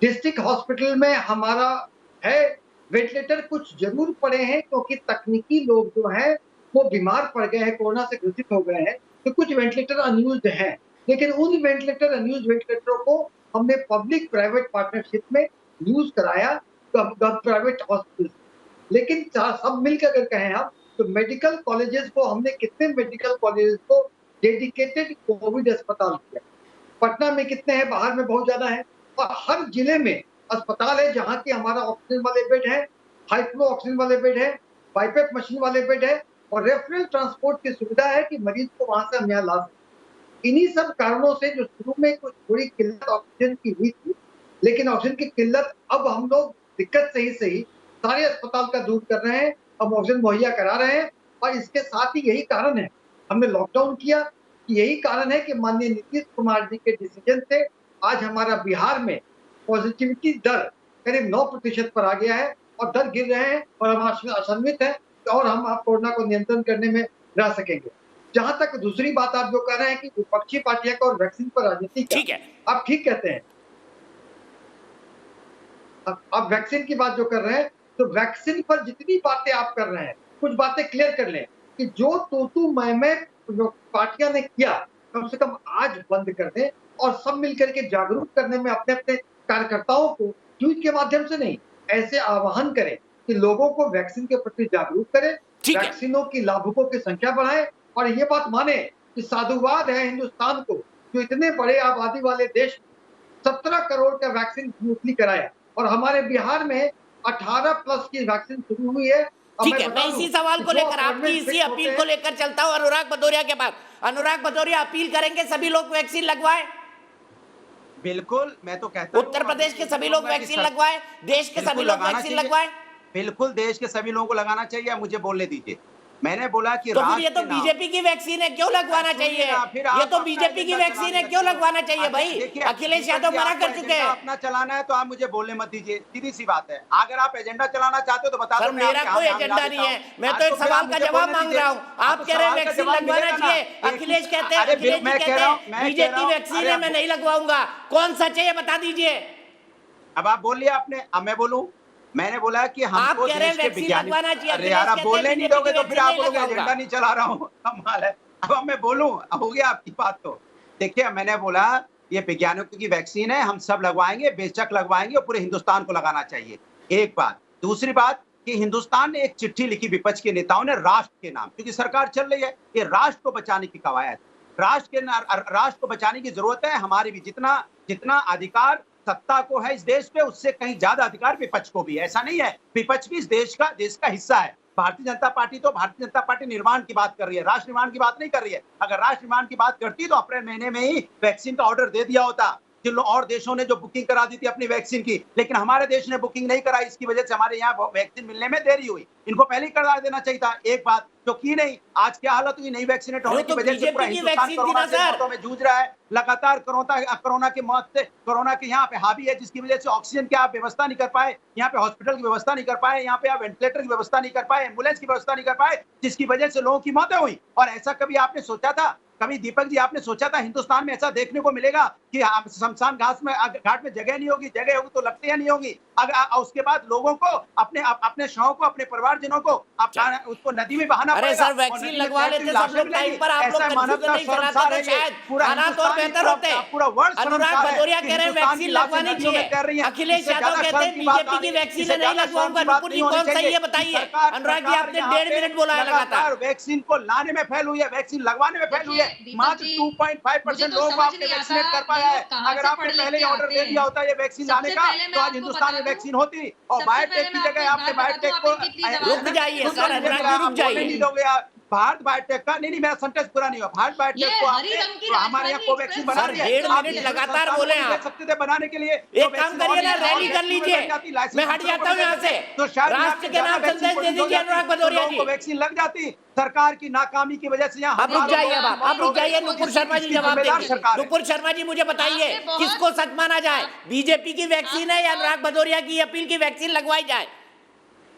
डिस्ट्रिक्ट हॉस्पिटल में हमारा है, वेंटिलेटर कुछ जरूर पड़े हैं क्योंकि तकनीकी लोग जो हैं वो बीमार पड़ गए हैं, कोरोना से ग्रसित हो गए हैं, तो कुछ वेंटिलेटर अनयूज्ड हैं। लेकिन उन अनयूज्ड वेंटिलेटरों को हमने पब्लिक प्राइवेट पार्टनरशिप में यूज कराया, प्राइवेट हॉस्पिटल। लेकिन सब मिलकर अगर कहें हम, तो मेडिकल कॉलेजेस को हमने, कितने मेडिकल कॉलेजेस को डेडिकेटेड कोविड अस्पताल किया। पटना में कितने हैं, बाहर में बहुत ज्यादा है। और हर जिले में अस्पताल है जहाँ की हमारा ऑक्सीजन वाले बेड है, हाई फ्लो ऑक्सीजन वाले बेड है, पाइपेट मशीन वाले बेड है, और रेफरल ट्रांसपोर्ट की सुविधा है कि मरीज को वहां से हम यहाँ ला सकते। इन्हीं सब कारणों से जो शुरू में कुछ थोड़ी किल्लत ऑक्सीजन की हुई थी, लेकिन ऑक्सीजन की किल्लत अब हम लोग दिक्कत से ही सारे अस्पताल का दूर कर रहे हैं, हम ऑक्सीजन मुहैया करा रहे हैं। और इसके साथ ही यही कारण है हमने लॉकडाउन किया, यही कारण है कि माननीय नीतीश कुमार जी के डिसीजन से आज हमारा बिहार में पॉजिटिविटी दर करीब 9% पर आ गया है और दर गिर रहे हैं, और हम आशान्वित हैं और हम कोरोना को नियंत्रण करने में रह सकेंगे। जहां तक दूसरी बात आप जो कह रहे हैं कि विपक्षी पार्टियां का और वैक्सीन पर राजनीति, ठीक है, आप ठीक कहते हैं। आप वैक्सीन की बात जो कर रहे हैं, तो वैक्सीन पर जितनी बातें आप कर रहे हैं, कुछ बातें क्लियर कर लें कि जो तू मैं जो पार्टियां ने किया, कम से कम आज बंद कर दें और सब मिलकर के जागरूक करने में अपने अपने कार्यकर्ताओं को ट्वीट के माध्यम से नहीं, ऐसे आह्वान करें कि लोगों को वैक्सीन के प्रति जागरूक करें, वैक्सीनों की लाभुकों की संख्या बढ़ाएं, और ये बात माने कि साधुवाद है हिंदुस्तान को जो इतने बड़े आबादी वाले देश में 17 करोड़ का वैक्सीन स्मूथली कराया, और हमारे बिहार में 18+ की वैक्सीन शुरू हुई है। ठीक है, मैं इसी सवाल को लेकर, आपकी इसी अपील को लेकर चलता हूं अनुराग भदौरिया के पास। अनुराग भदौरिया, अपील करेंगे सभी लोग वैक्सीन लगवाएं। बिल्कुल, मैं तो कहता हूं उत्तर प्रदेश के सभी लोग वैक्सीन लगवाएं, देश के सभी लोग वैक्सीन लगवाएं। बिल्कुल देश के सभी लोगों को लगाना चाहिए, मुझे बोलने दीजिए। मैंने बोला कि तो फिर ये तो बीजेपी की वैक्सीन है, क्यों लगवाना चाहिए? ये तो बीजेपी की वैक्सीन है, क्यों लगवाना चाहिए भाई? अखिलेश यादव मना कर चुके हैं। अपना चलाना है तो आप मुझे बोलने मत दीजिए, सीधी सी बात है। अगर आप एजेंडा चलाना चाहते हो तो बता दो। मेरा कोई एजेंडा नहीं है, मैं तो एक सवाल का जवाब मांग रहा हूँ। आप कह रहे हैं वैक्सीन लगवाना चाहिए, अखिलेश कहते हैं बीजेपी वैक्सीन है, मैं नहीं लगवाऊंगा। कौन सच है ये बता दीजिए। अब आप बोल लिया आपने, अब मैं बोलूं। मैंने बोला कि हमको देश के वैक्सीन लगवाना चाहिए। अरे यार आप बोलने नहीं दोगे तो फिर आप बोलोगे एजेंडा नहीं चला रहा हूँ, कमाल है। अब मैं बोलूं, अब हो गया आपकी बात। तो देखिए मैंने बोला ये वैज्ञानिकों की वैक्सीन है, हम सब लगवाएंगे, बेशक लगवाएंगे और पूरे हिंदुस्तान को लगाना चाहिए। एक बात। दूसरी बात कि हिंदुस्तान ने एक चिट्ठी लिखी विपक्ष के नेताओं ने राष्ट्र के नाम, क्योंकि सरकार चल रही है, ये राष्ट्र को बचाने की कवायद। राष्ट्र को बचाने की जरूरत है। हमारी भी जितना अधिकार सत्ता को है इस देश पे, उससे कहीं ज्यादा अधिकार विपक्ष को भी है। ऐसा नहीं है, विपक्ष भी इस देश का हिस्सा है। भारतीय जनता पार्टी निर्माण की बात कर रही है, राष्ट्र निर्माण की बात नहीं कर रही है। अगर राष्ट्र निर्माण की बात करती तो अप्रैल महीने में ही वैक्सीन का ऑर्डर दे दिया होता। जिन और देशों ने जो बुकिंग करा दी थी अपनी वैक्सीन की, लेकिन हमारे देश ने बुकिंग नहीं कराई, इसकी वजह से हमारे यहाँ वैक्सीन मिलने में देरी हुई। इनको पहले ही करा देना चाहिए था। एक बात जो की नहीं, आज क्या हालत हुई नई वैक्सीनेट होने की वजह से पूरा हिंदुस्तान कोरोना से मौतों में जूझ रहा है। लगातार कोरोना की मौत से, कोरोना के यहाँ पे हावी है, जिसकी वजह से ऑक्सीजन की आप व्यवस्था नहीं कर पाए, यहाँ पे हॉस्पिटल की व्यवस्था नहीं कर पाए, यहाँ पे आप वेंटिलेटर की व्यवस्था नहीं कर पाए, एम्बुलेंस की व्यवस्था नहीं कर पाए, जिसकी वजह से लोगों की मौतें हुई। और ऐसा कभी आपने सोचा था, कभी दीपक जी आपने सोचा था हिंदुस्तान में ऐसा देखने को मिलेगा कि शमशान घाट में जगह नहीं होगी? जगह होगी तो लगती नहीं होगी। अगर उसके बाद लोगों को अपने शवों को, अपने परिवारजनों को उसको नदी में बहाना पड़ेगा। अरे सर वैक्सीन लगवा लेते सब लोग टाइम पर, आप लोग कंफ्यूजन नहीं फैलाते तो शायद हालात और बेहतर होते। अनुराग भदौरिया कह रहे हैं वैक्सीन लगवानी चाहिए, अखिलेश यादव कहते हैं बीजेपी की वैक्सीन नहीं लगवाऊंगा। नुपुर जी कौन सही है बताइए। अनुराग जी आपने 1.5 मिनट बोला है लगातार। वैक्सीन को लाने में फेल हुई है, वैक्सीन लगवाने में फेल हुई है। मात्र 2.5% लोगों को आपने वैक्सीनेट कर पाया है। अगर आपने पहले ही ऑर्डर दे दिया होता है ये वैक्सीन लाने का तो आज हिंदुस्तान में वैक्सीन होती। और बायोटेक की जगह आपने बायोटेक को रुक जाइए सर, अनुराग जी रुक जाइए। भारत बायोटेक का नहीं मेरा सेंटेंस पूरा नहीं हुआ। भारत बायोटेक को आपने हमारे यहाँ कोवैक्सीन बना दिया। 1.5 मिनट लगातार बोले आप, सकते थे बनाने के लिए। एक काम करिए ना, रैली कर लीजिए, मैं हट जाता हूँ यहाँ से। तो राष्ट्र के नाम संदेश दे दीजिए अनुराग भदौरिया जी। वैक्सीन लग जाती, सरकार की नाकामी की वजह से यहाँ आप रुक जाइए। आप रुक जाइए, नुपुर शर्मा जी जवाब देंगे। नुपुर शर्मा जी मुझे बताइए किसको सच माना जाए, बीजेपी की वैक्सीन है या अनुराग भदौरिया की अपील की वैक्सीन लगवाई जाए?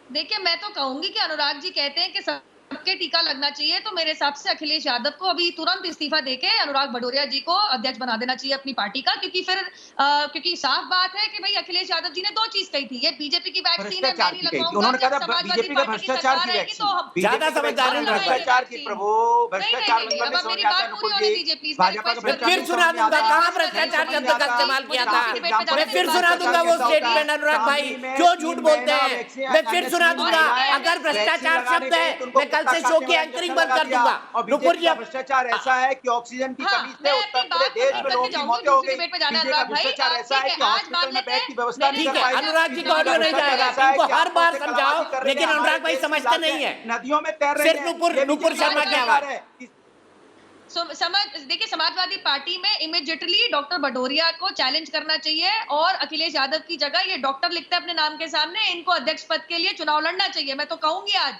देखिए मैं तो कहूंगी कि अनुराग जी कहते हैं कि सबके टीका लगना चाहिए, तो मेरे हिसाब से अखिलेश यादव को अभी तुरंत इस्तीफा देके अनुराग भदौरिया जी को अध्यक्ष बना देना चाहिए अपनी पार्टी का। क्योंकि साफ बात है कि भाई अखिलेश यादव जी ने 2 चीज कही थी, ये बीजेपी की वैक्सीन है मैं नहीं लगवाऊंगा, उन्होंने कहा था बीजेपी का भ्रष्टाचार की वैक्सीन। ज्यादा समझदार है भ्रष्टाचार की प्रभु, भ्रष्टाचार भाजपा का फिर सुना दूंगा कहाँ भ्रष्टाचार शब्द का इस्तेमाल किया था। मैं फिर सुना दूंगा वो स्टेटमेंट अनुराग भाई क्यों झूठ बोलते हैं। मैं फिर सुना दूंगा, अगर भ्रष्टाचार शब्द है मैं कल से शो की एंकरिंग बंद कर दूंगा। नुपुर जी भ्रष्टाचार ऐसा है कि ऑक्सीजन की कमी से उत्तर पूरे देश में लोगों की मौतें हो गई। भ्रष्टाचार ऐसा है कि हॉस्पिटल में बेड की व्यवस्था नहीं कर पाई। अनुराग जी का ऑडियो नहीं जाएगा, इनको हर बार समझाओ, लेकिन अनुराग भाई समझते नहीं है। नदियों में तैर रहे हैं। सिर्फ नुपुर शर्मा की आवाज है। देखिए समाजवादी पार्टी में इमीडिएटली डॉक्टर भदौरिया को चैलेंज करना चाहिए और अखिलेश यादव की जगह ये डॉक्टर लिखते हैं अपने नाम के सामने, इनको अध्यक्ष पद के लिए चुनाव लड़ना चाहिए। मैं तो कहूंगी आज,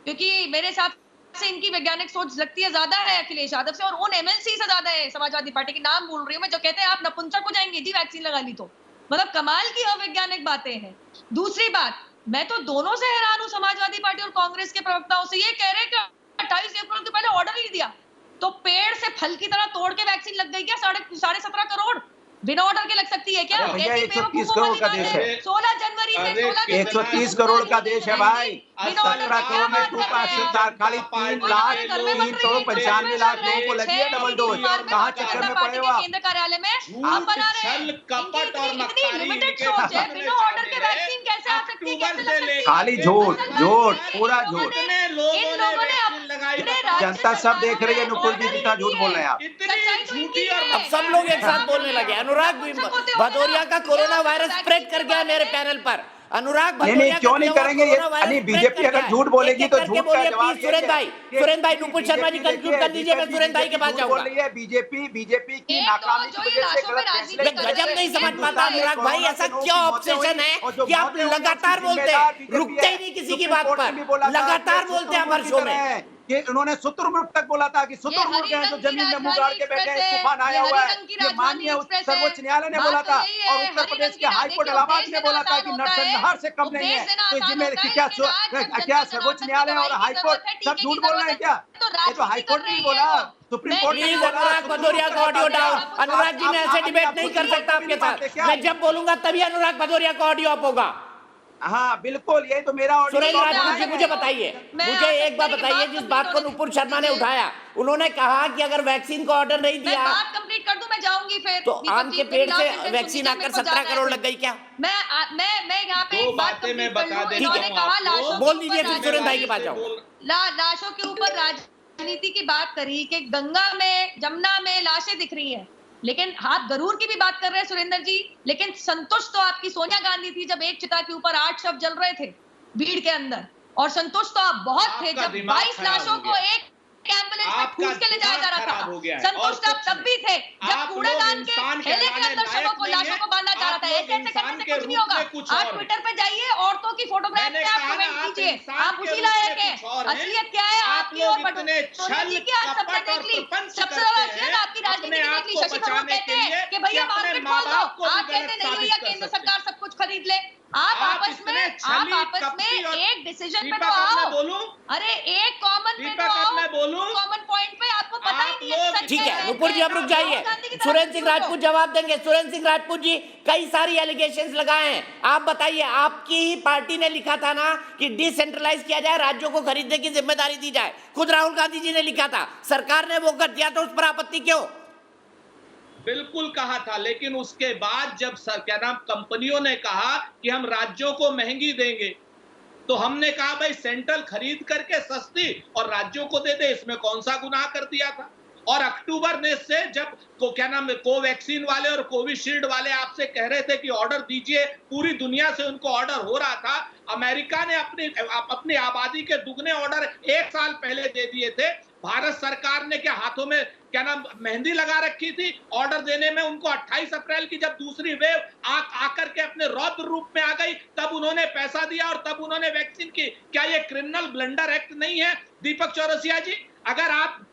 क्योंकि मेरे हिसाब से इनकी वैज्ञानिक सोच लगती है ज्यादा है अखिलेश यादव से, और उन एमएलसी से ज्यादा है समाजवादी पार्टी की। नाम बोल रही हूँ मैं, जो कहते हैं आप नपुंसक हो जाएंगे जी वैक्सीन लगा ली तो। मतलब कमाल की अवैज्ञानिक बातें हैं। दूसरी बात, मैं तो दोनों से हैरान हूँ, समाजवादी पार्टी और कांग्रेस के प्रवक्ताओं से। ये कह रहे हैं कि 28 अप्रैल के पहले ऑर्डर नहीं दिया तो पेड़ से फल की तरह तोड़ के वैक्सीन लग गई क्या? 17.5 करोड़ बिना ऑर्डर के लग सकती है क्या? भैया 130 करोड़ का देश है। 16 जनवरी में 130 करोड़ का देश है भाई। 17 करोड़ में 2.4 खाली 3,95,लाख लोगों को लगी है डबल डोज। कहाँ चक्कर में पड़े हो आप? केंद्र कार्यालय में आप बना रहे हैं। इतनी लिमिटेड सोच है, बिना ऑर्डर के वैक्सीन कैसे आ सकती है, कैसे लग सकती है? खाली झूठ, पूरा झूठ। इन लोगों ने जनता सब देख रही है नुपुर जी कितना झूठ बोल रहे हैं आप। अब सब लोग एक साथ बोलने लगे। अनुराग भदौरिया का कोरोना वायरस स्प्रेड कर गया मेरे पैनल पर। अनुराग नहीं नहीं क्यों नहीं करेंगे ये? नहीं बीजेपी अगर झूठ बोलेगी तो झूठ का जवाब सुरेंद्र भाई नुपुर शर्मा जी कंक्लूड कर दीजिए, मैं सुरेंद्र भाई के पास जाऊंगा। बीजेपी की नाकामी की वजह से गलत फैसले गजब नहीं समझ पाता अनुराग भाई, ऐसा क्या ऑब्सेशन है कि आप लगातार बोलते हैं, रुकते ही नहीं किसी की बात पर, लगातार बोलते हैं हर शो में। कि उन्होंने शुतुरमुर्ग तक बोला था कि शुतुरमुर्ग हैं जो जमीन में मुंह गाड़ के बैठे हैं, तूफान आया हुआ है। ये माननीय सर्वोच्च न्यायालय ने बोला था और उत्तर प्रदेश के हाईकोर्ट इलाहाबाद ने बोला था कि नरसंहार से कम नहीं है। तो जिम्मे क्या सर्वोच्च न्यायालय और हाईकोर्ट सब झूठ बोल रहे हैं क्या? ये तो हाईकोर्ट ने ही बोला, सुप्रीम कोर्ट ने बोला। अनुराग भदौरिया का ऑडियो डाउन। अनुराग जी मैं ऐसे डिबेट नहीं कर सकता आपके साथ, मैं जब बोलूंगा तभी अनुराग भदौरिया का ऑडियो अप होगा। हाँ बिल्कुल, यही तो मेरा सुरेंद्र राजपूत जी मुझे बताइए, मुझे एक बात बताइए, जिस बात को नुपुर शर्मा ने उठाया, उन्होंने कहा कि अगर वैक्सीन को ऑर्डर नहीं दिया, मैं बात कंप्लीट कर दूं, मैं जाऊंगी फिर। तो आम के पेट से वैक्सीन आकर 17 करोड़ लग गई क्या? मैं यहाँ पे एक बात कंप्लीट कर दूं। इन्होंने कहा लाशों बोल दीजिए, फिर सुरेंद्र भाई के पास जाओ। लाशों के ऊपर राजनीति की बात करी कि गंगा में जमुना में लाशें दिख रही हैं, लेकिन आप गरूर की भी बात कर रहे हैं सुरेंद्र जी, लेकिन संतुष्ट तो आपकी सोनिया गांधी थी जब एक चिता के ऊपर 8 शव जल रहे थे भीड़ के अंदर, और संतुष्ट तो आप बहुत थे जब 22 लाशों को एक एम्बुलेंस में ठूस के ले जाया जा रहा था। संतुष्ट आप तब भी थे जब कूड़ेदान के थैले के अंदर शवों को, लाशों को बांधा जा रहा था। ऐसे ऐसे करने से कुछ नहीं होगा। आप ट्विटर पे जाइए, औरतों की फोटोग्राफ पे आप कमेंट कीजिए, आप उसी लायक है। असलियत क्या है आपकी? और सोनिया की आज सबने देख ली, सबसे ज्यादा असलियत आपकी राजनीति की देख ली। शशि थरूर कहते हैं कि भैया मार्केट खोल दो, आप कहते नहीं भैया केंद्र सरकार सब कुछ खरीद ले। आप आपस में एक डिसीजन पे तो आओ। अरे एक कॉमन पे तो आओ, कॉमन पॉइंट पे आपको पता ही नहीं है। ठीक है नुपुर जी, अब रुक जाइए, सुरेंद्र सिंह राजपूत जवाब देंगे। सुरेंद्र सिंह राजपूत जी, कई सारी एलिगेशंस लगाए हैं, आप बताइए। आपकी ही पार्टी ने लिखा था ना कि डिसेंट्रलाइज किया जाए, राज्यों को खरीदने की जिम्मेदारी दी जाए, खुद राहुल गांधी जी ने लिखा था, सरकार ने वो कर दिया, तो उस पर आपत्ति क्यों? बिल्कुल कहा था, लेकिन उसके बाद जब कंपनियों ने कहा कि हम राज्यों को महंगी देंगे, तो हमने कहा भाई सेंट्रल खरीद करके सस्ती और राज्यों को दे दे, इसमें कौन सा गुनाह कर दिया था। और अक्टूबर में से जब कोवैक्सीन वाले और कोविशील्ड वाले आपसे कह रहे थे कि ऑर्डर दीजिए, पूरी दुनिया से उनको ऑर्डर हो रहा था। अमेरिका ने अपनी आबादी के दुगने ऑर्डर 1 साल पहले दे दिए थे। भारत सरकार ने क्या हाथों में मेहंदी लगा रखी थी ऑर्डर देने में। उनको 28 अप्रैल की जब दूसरी वेव आकर के अपने रौद्र रूप में आ गई, तब उन्होंने पैसा दिया और तब उन्होंने वैक्सीन की। क्या ये क्रिमिनल ब्लंडर एक्ट नहीं है? दीपक चौरसिया जी, अगर आप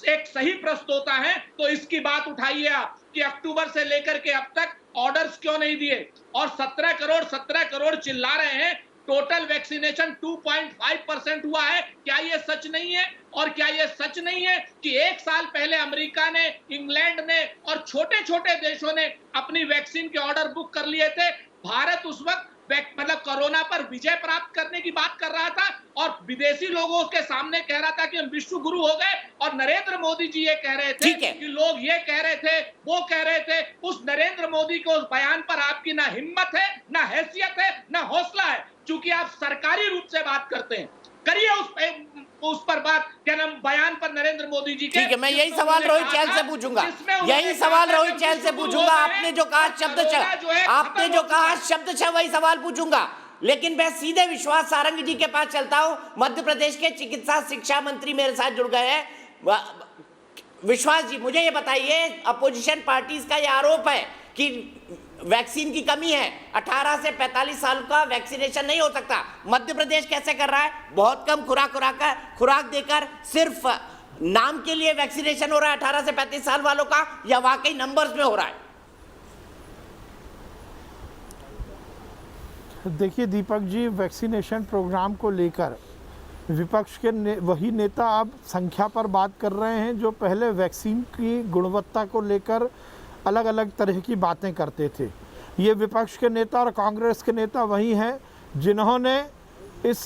एक सही प्रस्तोता है तो इसकी बात उठाइए आप कि अक्टूबर से लेकर के अब तक ऑर्डर्स क्यों नहीं दिए। और 17 करोड़ चिल्ला रहे हैं, टोटल वैक्सीनेशन 2.5% हुआ है। क्या ये सच नहीं है? और क्या ये सच नहीं है कि 1 साल पहले अमेरिका ने, इंग्लैंड ने और छोटे छोटे देशों ने अपनी वैक्सीन के ऑर्डर बुक कर लिए थे? भारत उस वक्त कोरोना पर विजय प्राप्त करने की बात कर रहा था और विदेशी लोगों के सामने कह रहा था कि हम विश्व गुरु हो गए। और नरेंद्र मोदी जी ये कह रहे थे कि लोग ये कह रहे थे, वो कह रहे थे। उस नरेंद्र मोदी के उस बयान पर आपकी ना हिम्मत है, ना हैसियत है, ना हौसला है। चूंकि आप सरकारी रूप से बात करते हैं, करिए उस पर बात, बयान पर नरेंद्र मोदी जी के। ठीक है, मैं यही सवाल रोहित चैल से पूछूंगा, यही सवाल रोहित चैल से पूछूंगा। आपने जो कहा शब्दशः वही सवाल पूछूंगा। लेकिन मैं सीधे विश्वास सारंग जी के पास चलता हूं। मध्य प्रदेश के चिकित्सा शिक्षा मंत्री मेरे साथ जुड़ गए हैं। विश्वास जी, मुझे ये बताइए, अपोजिशन पार्टीज का ये आरोप है कि वैक्सीन की कमी है, 18 से 45 साल का वैक्सीनेशन नहीं हो सकता। मध्य प्रदेश कैसे कर रहा है? बहुत कम खुराक देकर सिर्फ नाम के लिए वैक्सीनेशन हो रहा है 18 से 35 साल वालों का, या वाकई नंबर्स में हो रहा है? देखिए दीपक जी, वैक्सीनेशन प्रोग्राम को लेकर विपक्ष के वही नेता अब संख्या पर बात कर रहे हैं जो पहले वैक्सीन की गुणवत्ता को लेकर अलग अलग तरह की बातें करते थे। ये विपक्ष के नेता और कांग्रेस के नेता वही हैं जिन्होंने इस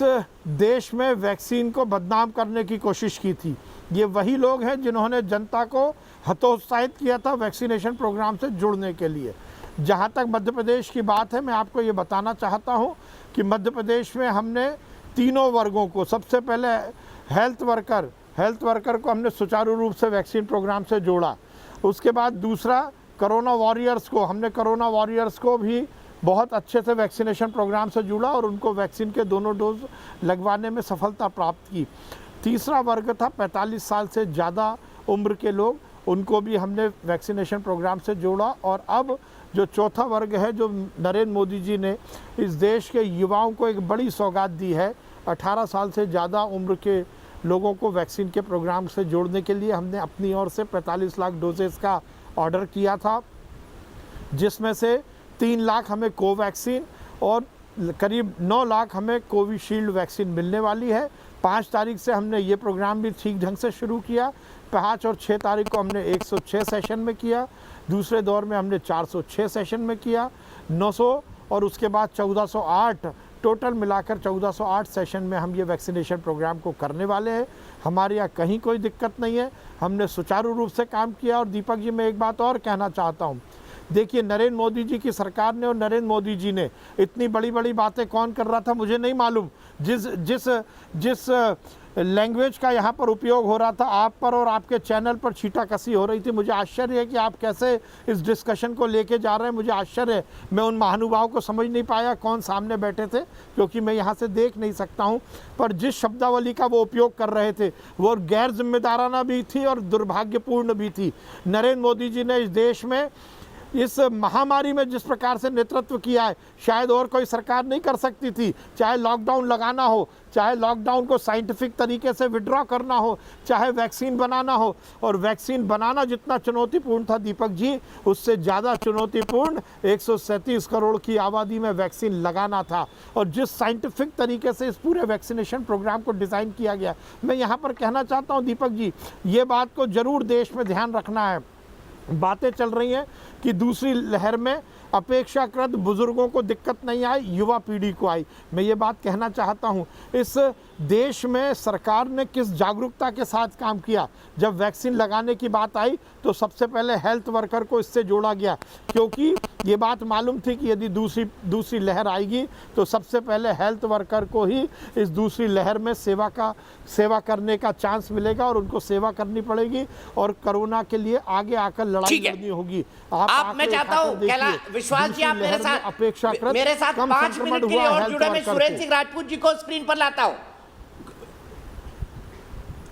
देश में वैक्सीन को बदनाम करने की कोशिश की थी। ये वही लोग हैं जिन्होंने जनता को हतोत्साहित किया था वैक्सीनेशन प्रोग्राम से जुड़ने के लिए। जहाँ तक मध्य प्रदेश की बात है, मैं आपको ये बताना चाहता हूँ कि मध्य प्रदेश में हमने तीनों वर्गों को, सबसे पहले हेल्थ वर्कर को हमने सुचारू रूप से वैक्सीन प्रोग्राम से जोड़ा। उसके बाद दूसरा कोरोना वॉरियर्स को भी बहुत अच्छे से वैक्सीनेशन प्रोग्राम से जुड़ा और उनको वैक्सीन के दोनों डोज लगवाने में सफलता प्राप्त की। तीसरा वर्ग था 45 साल से ज़्यादा उम्र के लोग, उनको भी हमने वैक्सीनेशन प्रोग्राम से जोड़ा। और अब जो चौथा वर्ग है, जो नरेंद्र मोदी जी ने इस देश के युवाओं को एक बड़ी सौगात दी है, 18 साल से ज़्यादा उम्र के लोगों को वैक्सीन के प्रोग्राम से जोड़ने के लिए हमने अपनी ओर से 45 लाख डोजेस का ऑर्डर किया था, जिसमें से 3 लाख हमें कोवैक्सीन और करीब 9 लाख हमें कोविशील्ड वैक्सीन मिलने वाली है। 5 तारीख से हमने ये प्रोग्राम भी ठीक ढंग से शुरू किया। 5 और 6 तारीख को हमने 106 सेशन में किया, दूसरे दौर में हमने 406 सेशन में किया, 900 और उसके बाद 1408, टोटल मिलाकर 1408 सेशन में हम ये वैक्सीनेशन प्रोग्राम को करने वाले हैं। हमारे यहाँ कहीं कोई दिक्कत नहीं है, हमने सुचारू रूप से काम किया। और दीपक जी, मैं एक बात और कहना चाहता हूँ, देखिए नरेंद्र मोदी जी की सरकार ने और नरेंद्र मोदी जी ने इतनी बड़ी बड़ी बातें कौन कर रहा था मुझे नहीं मालूम। जिस लैंग्वेज का यहाँ पर उपयोग हो रहा था, आप पर और आपके चैनल पर छींटाकशी हो रही थी, मुझे आश्चर्य है कि आप कैसे इस डिस्कशन को लेके जा रहे हैं। मुझे आश्चर्य है, मैं उन महानुभावों को समझ नहीं पाया कौन सामने बैठे थे, क्योंकि मैं यहाँ से देख नहीं सकता हूँ। पर जिस शब्दावली का वो उपयोग कर रहे थे वो गैर जिम्मेदाराना भी थी और दुर्भाग्यपूर्ण भी थी। नरेंद्र मोदी जी ने इस देश में इस महामारी में जिस प्रकार से नेतृत्व किया है, शायद और कोई सरकार नहीं कर सकती थी। चाहे लॉकडाउन लगाना हो, चाहे लॉकडाउन को साइंटिफिक तरीके से विड्रॉ करना हो, चाहे वैक्सीन बनाना हो। और वैक्सीन बनाना जितना चुनौतीपूर्ण था दीपक जी, उससे ज़्यादा चुनौतीपूर्ण 137 करोड़ की आबादी में वैक्सीन लगाना था। और जिस साइंटिफिक तरीके से इस पूरे वैक्सीनेशन प्रोग्राम को डिज़ाइन किया गया, मैं यहाँ पर कहना चाहता हूँ दीपक जी, ये बात को ज़रूर देश में ध्यान रखना है। बातें चल रही हैं कि दूसरी लहर में अपेक्षाकृत बुजुर्गों को दिक्कत नहीं आई, युवा पीढ़ी को आई। मैं ये बात कहना चाहता हूँ, इस देश में सरकार ने किस जागरूकता के साथ काम किया। जब वैक्सीन लगाने की बात आई तो सबसे पहले हेल्थ वर्कर को इससे जोड़ा गया, क्योंकि ये बात मालूम थी कि यदि दूसरी लहर आएगी तो सबसे पहले हेल्थ वर्कर को ही इस दूसरी लहर में सेवा करने का चांस मिलेगा और उनको सेवा करनी पड़ेगी और कोरोना के लिए आगे आकर लड़ाई लड़नी होगी। आप मैं चाहता हूँ विश्वास जी, आप मेरे साथ 5 मिनट के लिए और जुड़े। मैं सुरेंद्र सिंह राजपूत जी को स्क्रीन पर लाता हूँ।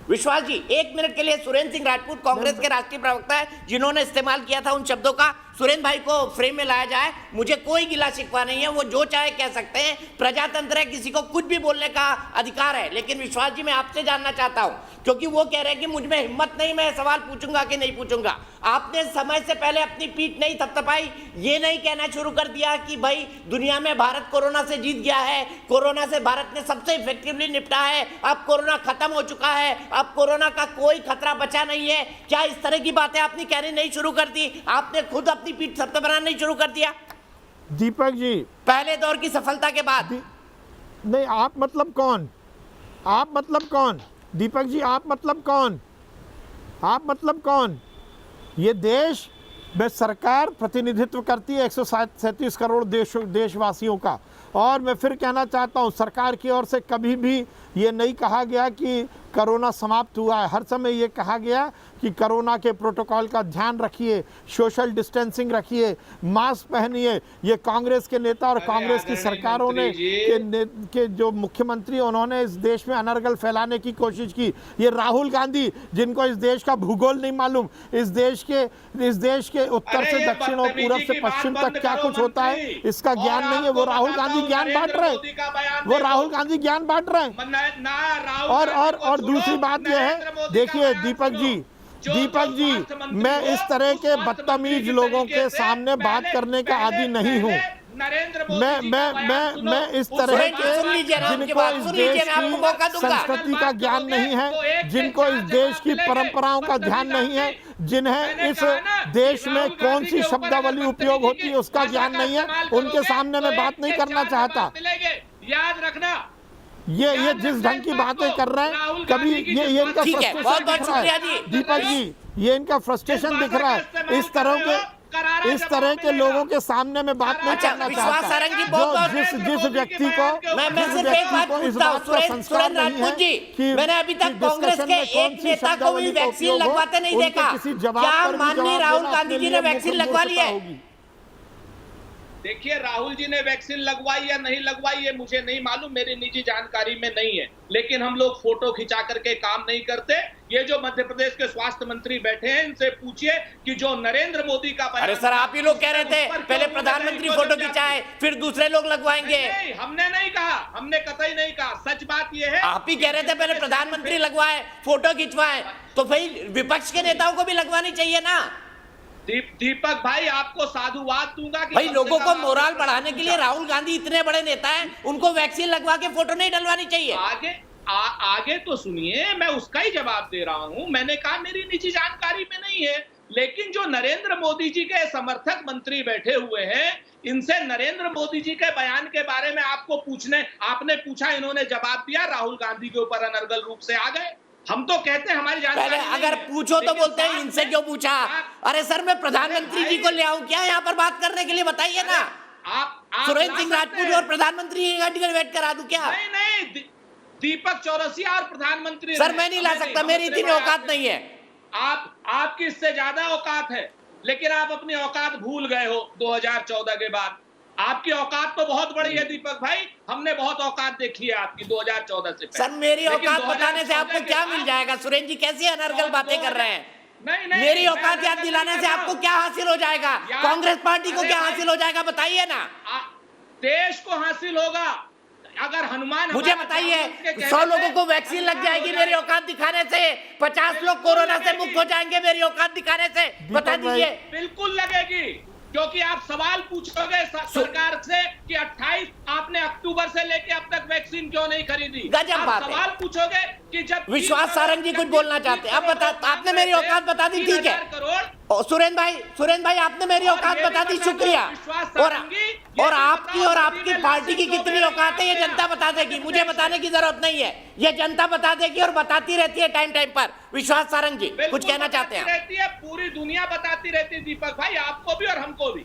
विश्वास जी, 1 मिनट के लिए सुरेंद्र सिंह राजपूत कांग्रेस के राष्ट्रीय प्रवक्ता है, जिन्होंने इस्तेमाल किया था उन शब्दों का। सुरेंद्र भाई को फ्रेम में लाया जाए। मुझे कोई गिला शिकवा नहीं है, वो जो चाहे कह सकते हैं, प्रजातंत्र है, किसी को कुछ भी बोलने का अधिकार है। लेकिन विश्वास जी, मैं आपसे जानना चाहता हूं, क्योंकि वो कह रहे हैं कि मुझ में हिम्मत नहीं, मैं सवाल पूछूंगा कि नहीं पूछूंगा। आपने समय से पहले अपनी पीठ नहीं थपथपाई, ये नहीं कहना शुरू कर दिया कि भाई दुनिया में भारत कोरोना से जीत गया है, कोरोना से भारत ने सबसे इफेक्टिवली निपटा है, अब कोरोना खत्म हो चुका है, अब कोरोना का कोई खतरा बचा नहीं है। क्या इस तरह की बातें आपने कहनी नहीं शुरू कर दी? आपने खुद अपनी पीठ थपथपाना नहीं शुरू कर दिया दीपक जी पहले दौर की सफलता के बाद? नहीं, आप मतलब कौन? आप मतलब कौन दीपक जी? आप मतलब कौन? आप मतलब कौन? ये देश में सरकार प्रतिनिधित्व करती है 137 करोड़ देशवासियों का। और मैं फिर कहना चाहता हूँ, सरकार की ओर से कभी भी ये नहीं कहा गया कि कोरोना समाप्त हुआ है। हर समय ये कहा गया कि कोरोना के प्रोटोकॉल का ध्यान रखिए, सोशल डिस्टेंसिंग रखिए, मास्क पहनिए। ये कांग्रेस के नेता और कांग्रेस की सरकारों ने के जो मुख्यमंत्री, उन्होंने इस देश में अनर्गल फैलाने की कोशिश की। ये राहुल गांधी, जिनको इस देश का भूगोल नहीं मालूम, इस देश के उत्तर से दक्षिण और पूरब से पश्चिम तक क्या कुछ होता है इसका ज्ञान नहीं है। वो राहुल गांधी ज्ञान बांट रहे हैं, वो राहुल गांधी ज्ञान बांट रहे हैं। और दूसरी बात यह है, देखिए दीपक जी, मैं इस तरह के बदतमीज लोगों के सामने बात करने का आदी नहीं हूँ। मैं इस तरह के जिनको इस देश की संस्कृति का ज्ञान नहीं है, जिनको इस देश की परंपराओं का ध्यान नहीं है, जिन्हें इस देश में कौन सी शब्दावली उपयोग होती है उसका ज्ञान नहीं है, उनके सामने मैं बात नहीं करना चाहता। याद रखना, ये जिस ढंग की बातें कर रहे हैं, कभी ये इनका फ्रस्ट्रेशन दिख रहा है दीपक जी, ये इनका फ्रस्ट्रेशन दिख रहा है। इस तरह के लोगों के सामने में बात नहीं करना चाहता। जिस व्यक्ति को मैं सिर्फ एक बात पूछता हूं सुरेंद्र राजपूत जी, मैंने अभी तक कांग्रेस के एक नेता को भी वैक्सीन लगवाते नहीं देखा। क्या माननीय राहुल गांधी जी ने वैक्सीन लगवा ली है? देखिए, राहुल जी ने वैक्सीन लगवाई या नहीं लगवाई ये मुझे नहीं मालूम, मेरी निजी जानकारी में नहीं है, लेकिन हम लोग फोटो खिंचा करके काम नहीं करते। ये जो मध्य प्रदेश के स्वास्थ्य मंत्री बैठे हैं, इनसे पूछिए कि जो नरेंद्र मोदी का अरे सर, आप ही लोग कह रहे थे पहले प्रधानमंत्री फोटो खिंचाए फिर दूसरे लोग लगवाएंगे। नहीं, हमने नहीं कहा, हमने कतई नहीं कहा। सच बात ये है, आप ही कह रहे थे पहले प्रधानमंत्री लगवाए फोटो खिंचवाए, तो भाई विपक्ष के नेताओं को भी लगवानी चाहिए ना। दीपक भाई, आपको साधुवाद दूंगा कि भाई लोगों को मोराल बढ़ाने के लिए राहुल गांधी इतने बड़े नेता हैं, उनको वैक्सीन लगवा के फोटो नहीं डलवानी चाहिए। आगे तो सुनिए, मैं उसका ही जवाब दे रहा हूं। मैंने कहा मेरी निजी जानकारी में नहीं है, लेकिन जो नरेंद्र मोदी जी के समर्थक मंत्री बैठे हुए हैं, इनसे नरेंद्र मोदी जी के बयान के बारे में आपने पूछा, इन्होंने जवाब दिया, राहुल गांधी के ऊपर अनर्गल रूप से आ गए। हम तो कहते हैं हमारी जानकारी पहले अगर पूछो तो बोलते हैं इनसे क्यों पूछा। अरे सर, मैं प्रधानमंत्री जी को ले आऊं क्या यहाँ पर बात करने के लिए, बताइए ना। सुरेंद्र सिंह राजपूत और प्रधानमंत्री की वेट करा दूं क्या? नहीं, दीपक चौरसिया और प्रधानमंत्री। सर मैं नहीं ला सकता, मेरी इतनी औकात नहीं है। आपकी इससे ज्यादा औकात है, लेकिन आप अपनी औकात भूल गए हो 2014 के बाद। आपकी औकात तो बहुत बड़ी है दीपक भाई, हमने बहुत औकात देखी है आपकी 2014 से पहले। सर मेरी औकात बताने से आपको क्या मिल जाएगा? सुरेंद्र जी कैसी अनर्गल बातें कर रहे हैं? नहीं, मेरी औकात याद दिलाने से आपको क्या हासिल हो जाएगा? कांग्रेस पार्टी को क्या हासिल हो जाएगा बताइए ना। देश को हासिल होगा अगर हनुमान। मुझे बताइए, 100 लोगों को वैक्सीन लग जाएगी मेरी औकात दिखाने से, 50 लोग कोरोना से मुक्त हो जाएंगे मेरी औकात दिखाने से, बता दीजिए। बिल्कुल लगेगी, क्योंकि आप सवाल पूछोगे सरकार से कि 28 आपने अक्टूबर से लेके अब तक वैक्सीन क्यों नहीं खरीदी। गजब बात है। सवाल पूछोगे कि जब विश्वास सारंग जी कुछ बोलना चाहते हैं, अब बता। आपने मेरी औकात बता दी, ठीक है। सुरेंद्र भाई आपने मेरी औकात बता दी, शुक्रिया। और आपकी और आपकी पार्टी की कितनी औकात है ये जनता बता देगी, मुझे बताने की जरूरत नहीं है, ये जनता बता देगी और बताती रहती है टाइम टाइम पर। विश्वास सारंग जी कुछ कहना चाहते हैं? पूरी दुनिया बताती रहती है दीपक भाई, आपको भी और हमको भी।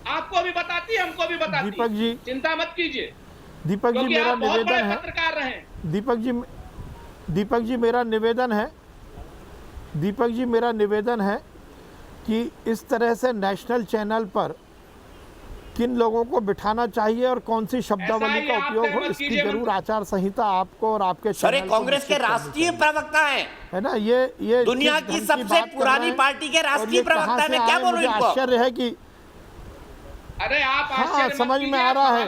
आपको भी बताती है, हमको भी बताती है। दीपक जी चिंता मत कीजिए। दीपक जी मेरा निवेदन है, पत्रकार रहे। दीपक जी मेरा निवेदन है कि इस तरह से नेशनल चैनल पर किन लोगों को बिठाना चाहिए और कौन सी शब्दावली का उपयोग हो, इसकी जरूर आचार संहिता आपको और आपके कांग्रेस के राष्ट्रीय प्रवक्ता है ना, ये दुनिया की सबसे पुरानी पार्टी के राष्ट्रीय प्रवक्ता है, मैं क्या बोलूं इनको? आश्चर्य है कि अरे आप हाँ समझ में आ रहा है,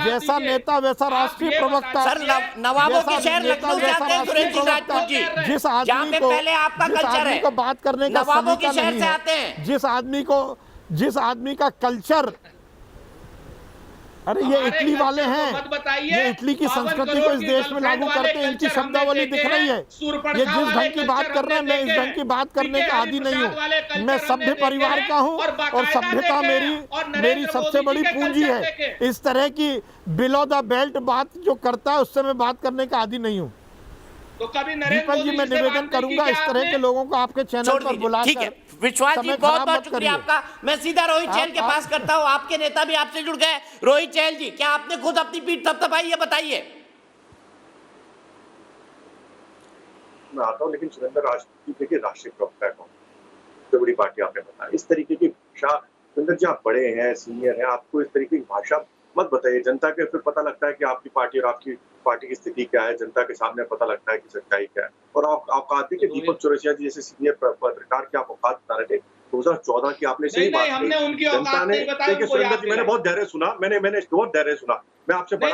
जैसा नेता वैसा राष्ट्रीय प्रवक्ता। सर नवाबों के शहर लखनऊ से आते हैं सुरेंद्र सिंह राजपूत जी, जिस आदमी को बात करने का सलीका नहीं है, जिस आदमी का कल्चर, अरे ये इटली वाले हैं, ये इटली की संस्कृति को इस देश में लागू करते हैं, इनकी शब्दावली दिख रही है। ये जिस ढंग की बात कर रहे हैं, मैं इस ढंग की बात करने का आदी नहीं हूँ। मैं सभ्य परिवार का हूँ और सभ्यता मेरी सबसे बड़ी पूंजी है। इस तरह की बिलो द बेल्ट बात जो करता है उससे मैं बात करने का आदी नहीं हूँ। तो कभी दीपक जी मैं निवेदन करूंगा इस तरह के लोगों को आपके चैनल पर बुलाकर। विश्वास जी बहुत बहुत शुक्रिया आपका। मैं सीधा रोहित चैल के पास करता हूं, आपके नेता भी आपसे जुड़ गए। रोहित चैल जी, क्या आपने खुद अपनी पीठ थपथपाई है, बताइए। मैं आता हूं, लेकिन सुरेंद्र राजपूत देखिए राष्ट्रीय प्रवक्ता है सबसे बड़ी पार्टी आपने बताया, इस तरीके की भाषा, सुरेंद्र जी आप बड़े हैं, सीनियर हैं, आपको इस तरीके की भाषा मत बताइए। जनता के फिर पता लगता है कि आपकी पार्टी और आपकी पार्टी की स्थिति क्या है, जनता के सामने पता लगता है कि सच्चाई क्या है। और आप कहते कि दीपक चौरसिया जी जैसे सीनियर पत्रकार की आप औकात बता रहे थे 2014 की, आपने सही बात कही। जनता ने देखिए सुरेंद्र जी, मैंने बहुत धैर्य सुना, मैंने बहुत धैर्य सुना। मैं आपसे बड़े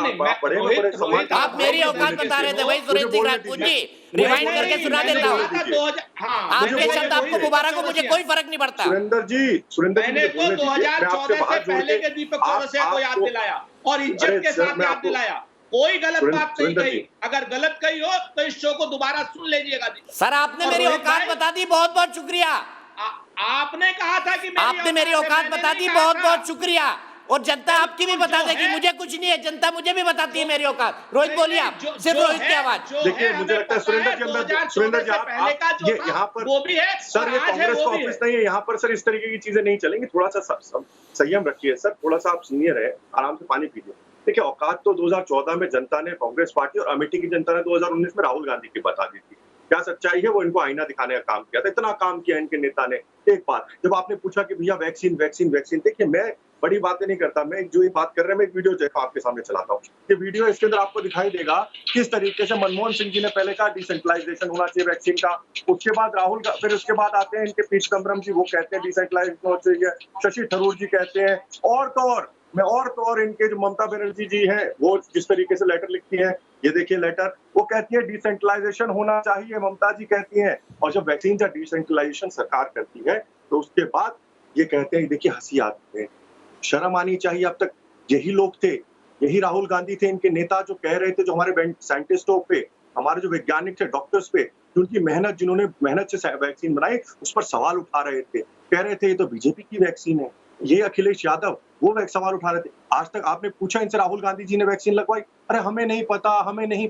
सम्मान, आप मेरी औकात बता रहे थे भाई सुरेंद्र सिंह राजपूत जी, रिवाइंड करके सुना देता हूँ आपके शब्द, आपको मुबारक हो, मुझे कोई फर्क नहीं पड़ता। सुरेंद्र जी, मैंने तो 2014 से पहले के दीपक चौरसिया को याद दिलाया और इज्जत के साथ याद दिलाया। कोई गलत बात नहीं कही, अगर गलत कही हो तो इस शो को दोबारा सुन लीजिएगा। सर आपने मेरी औकात बता दी, बहुत बहुत शुक्रिया। आपने कहा था कि आपने मेरी औकात बता दी, बहुत बहुत शुक्रिया। और जनता आपकी भी बता देगी, मुझे कुछ नहीं है, जनता मुझे भी बताती है मेरी औकात। रोहित बोलिए आप, सिर्फ रोहित की आवाज। देखिए मुझे लगता है सुरेंद्र जी आप ये यहाँ पर वो भी है सर, ये कांग्रेस का ऑफिस नहीं है, यहाँ पर सर इस तरीके की चीजें नहीं चलेंगी। थोड़ा सा संयम रखिए सर, थोड़ा सा आप सीनियर है, आराम से पानी पीजिए। देखिए औकात तो 2014 में जनता ने कांग्रेस पार्टी और अमेठी की जनता ने 2019 में राहुल गांधी की बता दी थी। क्या सच्चाई है, वो इनको आईना दिखाने का काम किया था। इतना काम किया इनके नेता ने। एक बात, जब आपने पूछा कि भैया वैक्सीन, देखिए मैं बड़ी बातें नहीं करता मैं। जो ये बात कर रहे हैं, मैं एक वीडियो देखो आपके सामने चलाता हूँ। ये वीडियो, इसके अंदर आपको दिखाई देगा किस तरीके से मनमोहन सिंह जी ने पहले कहा डिसेंट्रलाइजेशन होना चाहिए वैक्सीन का, उसके बाद राहुल का, फिर उसके बाद आते हैं इनके पी चिदम्बरम जी, वो कहते हैं डिसेंट्रलाइजेशन होना चाहिए, शशि थरूर जी कहते हैं, और तो और इनके जो ममता बनर्जी जी हैं, वो जिस तरीके से लेटर लिखती हैं, ये देखिए लेटर, वो कहती है डिसेंट्रलाइजेशन होना चाहिए, ममता जी कहती हैं। और जब वैक्सीन का डिसेंट्रलाइजेशन सरकार करती है तो उसके बाद ये कहते हैं, देखिए हंसी आती है, शर्म आनी चाहिए। अब तक यही लोग थे, यही राहुल गांधी थे, इनके नेता जो कह रहे थे, जो हमारे साइंटिस्टों पे, हमारे जो वैज्ञानिक थे, डॉक्टर्स पे, उनकी मेहनत, जिन्होंने मेहनत से वैक्सीन बनाई, उस पर सवाल उठा रहे थे, कह रहे थे ये तो बीजेपी की वैक्सीन है, ये अखिलेश यादव, वो सवाल उठा रहे थे। आज तक आपने पूछा इनसे राहुल गांधी जी ने वैक्सीन लगवाई? अरे हमें नहीं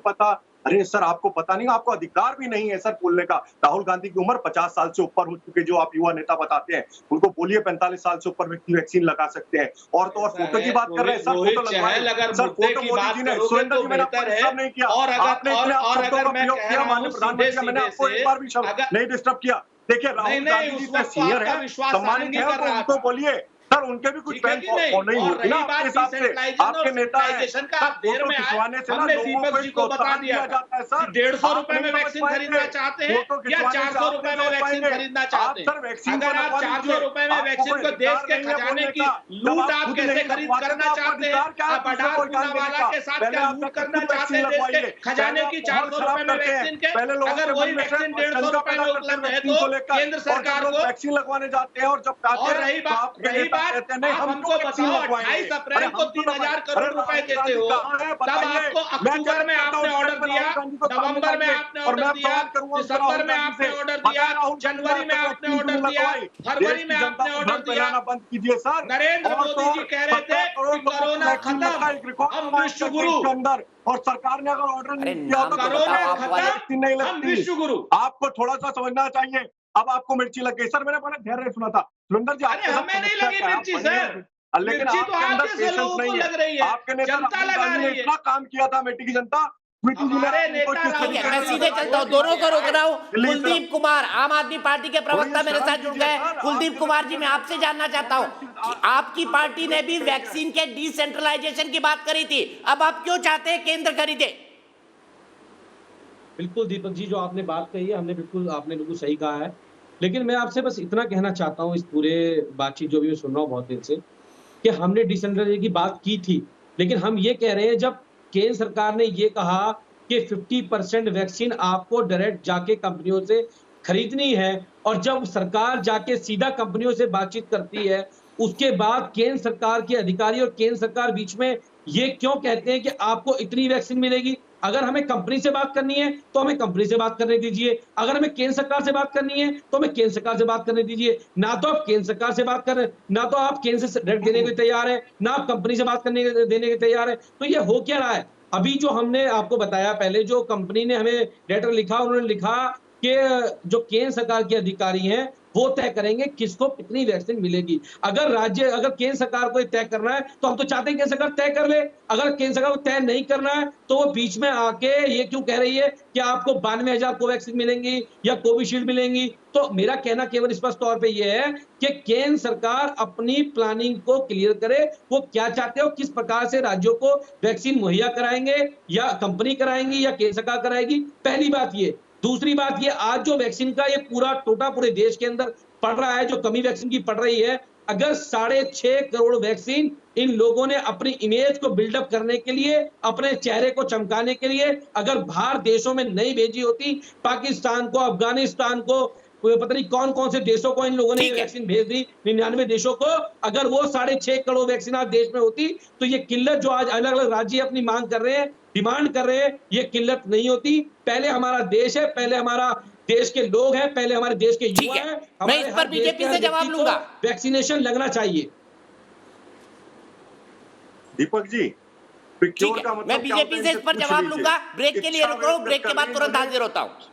पता। अरे सर, आपको पता नहीं, आपको अधिकार भी नहीं है सर बोलने का। राहुल गांधी की उम्र 50 साल से ऊपर हो चुके, जो आप युवा नेता बताते हैं, उनको बोलिए 45 साल से ऊपर व्यक्ति वैक्सीन लगा सकते हैं। और तो और फोटो की बात कर रहे हैं सर, फोटो लगवाए सर, फोटो मोदी जी ने, सुरेंद्र जी, मैंने आपको डिस्टर्ब नहीं किया, आपने इतने शब्दों का प्रयोग किया माननीय प्रधानमंत्री, मैंने आपको एक बार भी शब्द नहीं डिस्टर्ब किया। देखिए राहुल गांधी जी इतने सीनियर है, सम्मानित है, तो उनको बोलिए सर, उनके भी कुछ बहन नहीं होती ना आपके हिसाब से, आपके नेता है। फोटो खिंचवाने से ना लोगों को इसको बता दिया जाता है सर, 150 रुपए में वैक्सीन खरीदना चाहते हैं या 400 रुपए में वैक्सीन खरीदना चाहते हैं? सर वैक्सीन, अगर आप 400 रुपए में वैक्सीन को देश के खजाने की लूट आप कैसे खरीद करना चाहते हैं? आप अडार पूनावाला के साथ क्या लूट करना चाहते हैं देश के खजाने की 400 रुपए में वैक्सीन के? अगर वही वैक्सीन 150 रुपए में उपलब्ध है तो केंद्र सरकार को वैक्सीन लगवाने जाते हैं, और जब रही बात हमको बताओ, 28 अप्रैल को 3000 करोड़ रुपए देते हो, तब आपको अक्टूबर में आपने ऑर्डर दिया, नवंबर में आपने ऑर्डर दिया, दिसंबर में आपने ऑर्डर दिया, जनवरी में आपने ऑर्डर दिया, फरवरी में आपने ऑर्डर दिया। बंद कीजिए सर। नरेंद्र मोदी जी कह रहे थे कि कोरोना खत्म, हम विश्व गुरु, अंदर, और सरकार ने अगर ऑर्डर नहीं दिया तो कोरोना खत्म, नहीं हम विश्व गुरु। आपको थोड़ा सा समझना चाहिए। अब आपको मिर्ची लग गई सर, मैंने बड़ा धैर्य सुना था सुरेंद्र जी। अरे हमें नहीं लगी मिर्ची सर, लेकिन मिर्ची तो आप जैसे लोगों को लग रही है, आपके नेता जनता लगा रही है। इतना काम किया था बेटी की जनता, मैं सीधे चलता हूँ, दोनों को रोक रहा हूँ। कुलदीप कुमार आम आदमी पार्टी के प्रवक्ता मेरे साथ जुड़ गए। कुलदीप कुमार जी, मैं आपसे जानना चाहता हूँ कि आपकी पार्टी ने भी वैक्सीन के डिसेंट्रलाइजेशन की बात करी थी, अब आप क्यों चाहते हैं केंद्र खरीदे? बिल्कुल दीपक जी, जो आपने बात कही है, आपने बिल्कुल सही कहा है। लेकिन मैं आपसे बस इतना कहना चाहता हूँ, इस पूरे बातचीत जो भी मैं सुन रहा हूँ बहुत देर से, कि हमने डिसेंट्रलाइजेशन की बात की थी, लेकिन हम ये कह रहे हैं, जब केंद्र सरकार ने ये कहा कि 50% वैक्सीन आपको डायरेक्ट जाके कंपनियों से खरीदनी है, और जब सरकार जाके सीधा कंपनियों से बातचीत करती है, उसके बाद केंद्र सरकार के अधिकारी और केंद्र सरकार बीच में ये क्यों कहते हैं कि आपको इतनी वैक्सीन मिलेगी? अगर हमें कंपनी से बात करनी है तो हमें कंपनी से बात करने दीजिए, अगर हमें केंद्र सरकार से बात करनी है तो हमें केंद्र सरकार से बात करने दीजिए। ना तो आप केंद्र सरकार से बात कर रहे हैं, ना तो आप केंद्र से डायरेक्ट देने के तैयार है, ना आप कंपनी से बात करने देने के तैयार है। तो ये हो क्या रहा है? अभी जो हमने आपको बताया, पहले जो कंपनी ने हमें लेटर लिखा, उन्होंने लिखा कि जो केंद्र सरकार के अधिकारी हैं वो तय करेंगे किसको कितनी वैक्सीन मिलेगी। अगर केंद्र सरकार को तय करना है तो हम तो चाहते हैं केंद्र सरकार तय कर ले। अगर केंद्र सरकार को तय नहीं करना है तो वो बीच में आके ये क्यों कह रही है कि आपको 92,000 कोवैक्सीन मिलेंगी या कोविशील्ड मिलेंगी? तो मेरा कहना केवल स्पष्ट तौर पे ये है कि केंद्र सरकार अपनी प्लानिंग को क्लियर करे, वो क्या चाहते हो, किस प्रकार से राज्यों को वैक्सीन मुहैया कराएंगे, या कंपनी कराएंगी या केंद्र सरकार कराएगी। पहली बात ये। दूसरी बात ये, आज जो वैक्सीन का ये पूरा टोटा पूरे देश के अंदर पड़ रहा है, जो कमी वैक्सीन की पड़ रही है, अगर 6.5 करोड़ वैक्सीन इन लोगों ने अपनी इमेज को बिल्डअप करने के लिए, अपने चेहरे को चमकाने के लिए अगर बाहर देशों में नहीं भेजी होती, पाकिस्तान को, अफगानिस्तान को, पता नहीं कौन कौन से देशों को इन लोगों ने वैक्सीन भेज दी, 99 देशों को, अगर वो 6.5 करोड़ वैक्सीन आज देश में होती तो ये किल्लत जो आज अलग अलग राज्य अपनी मांग कर रहे हैं, डिमांड कर रहे हैं, ये किल्लत नहीं होती। पहले हमारा देश है, पहले हमारा देश के लोग हैं, पहले हमारे देश के युवा हैं। मैं इस पर बीजेपी से जवाब लूंगा। वैक्सीनेशन लगना चाहिए। दीपक जी, ठीक है, मैं बीजेपी से इस पर जवाब लूंगा। ब्रेक के लिए रुक रहा हूं, ब्रेक के बाद तुरंत हाजिर होता हूं।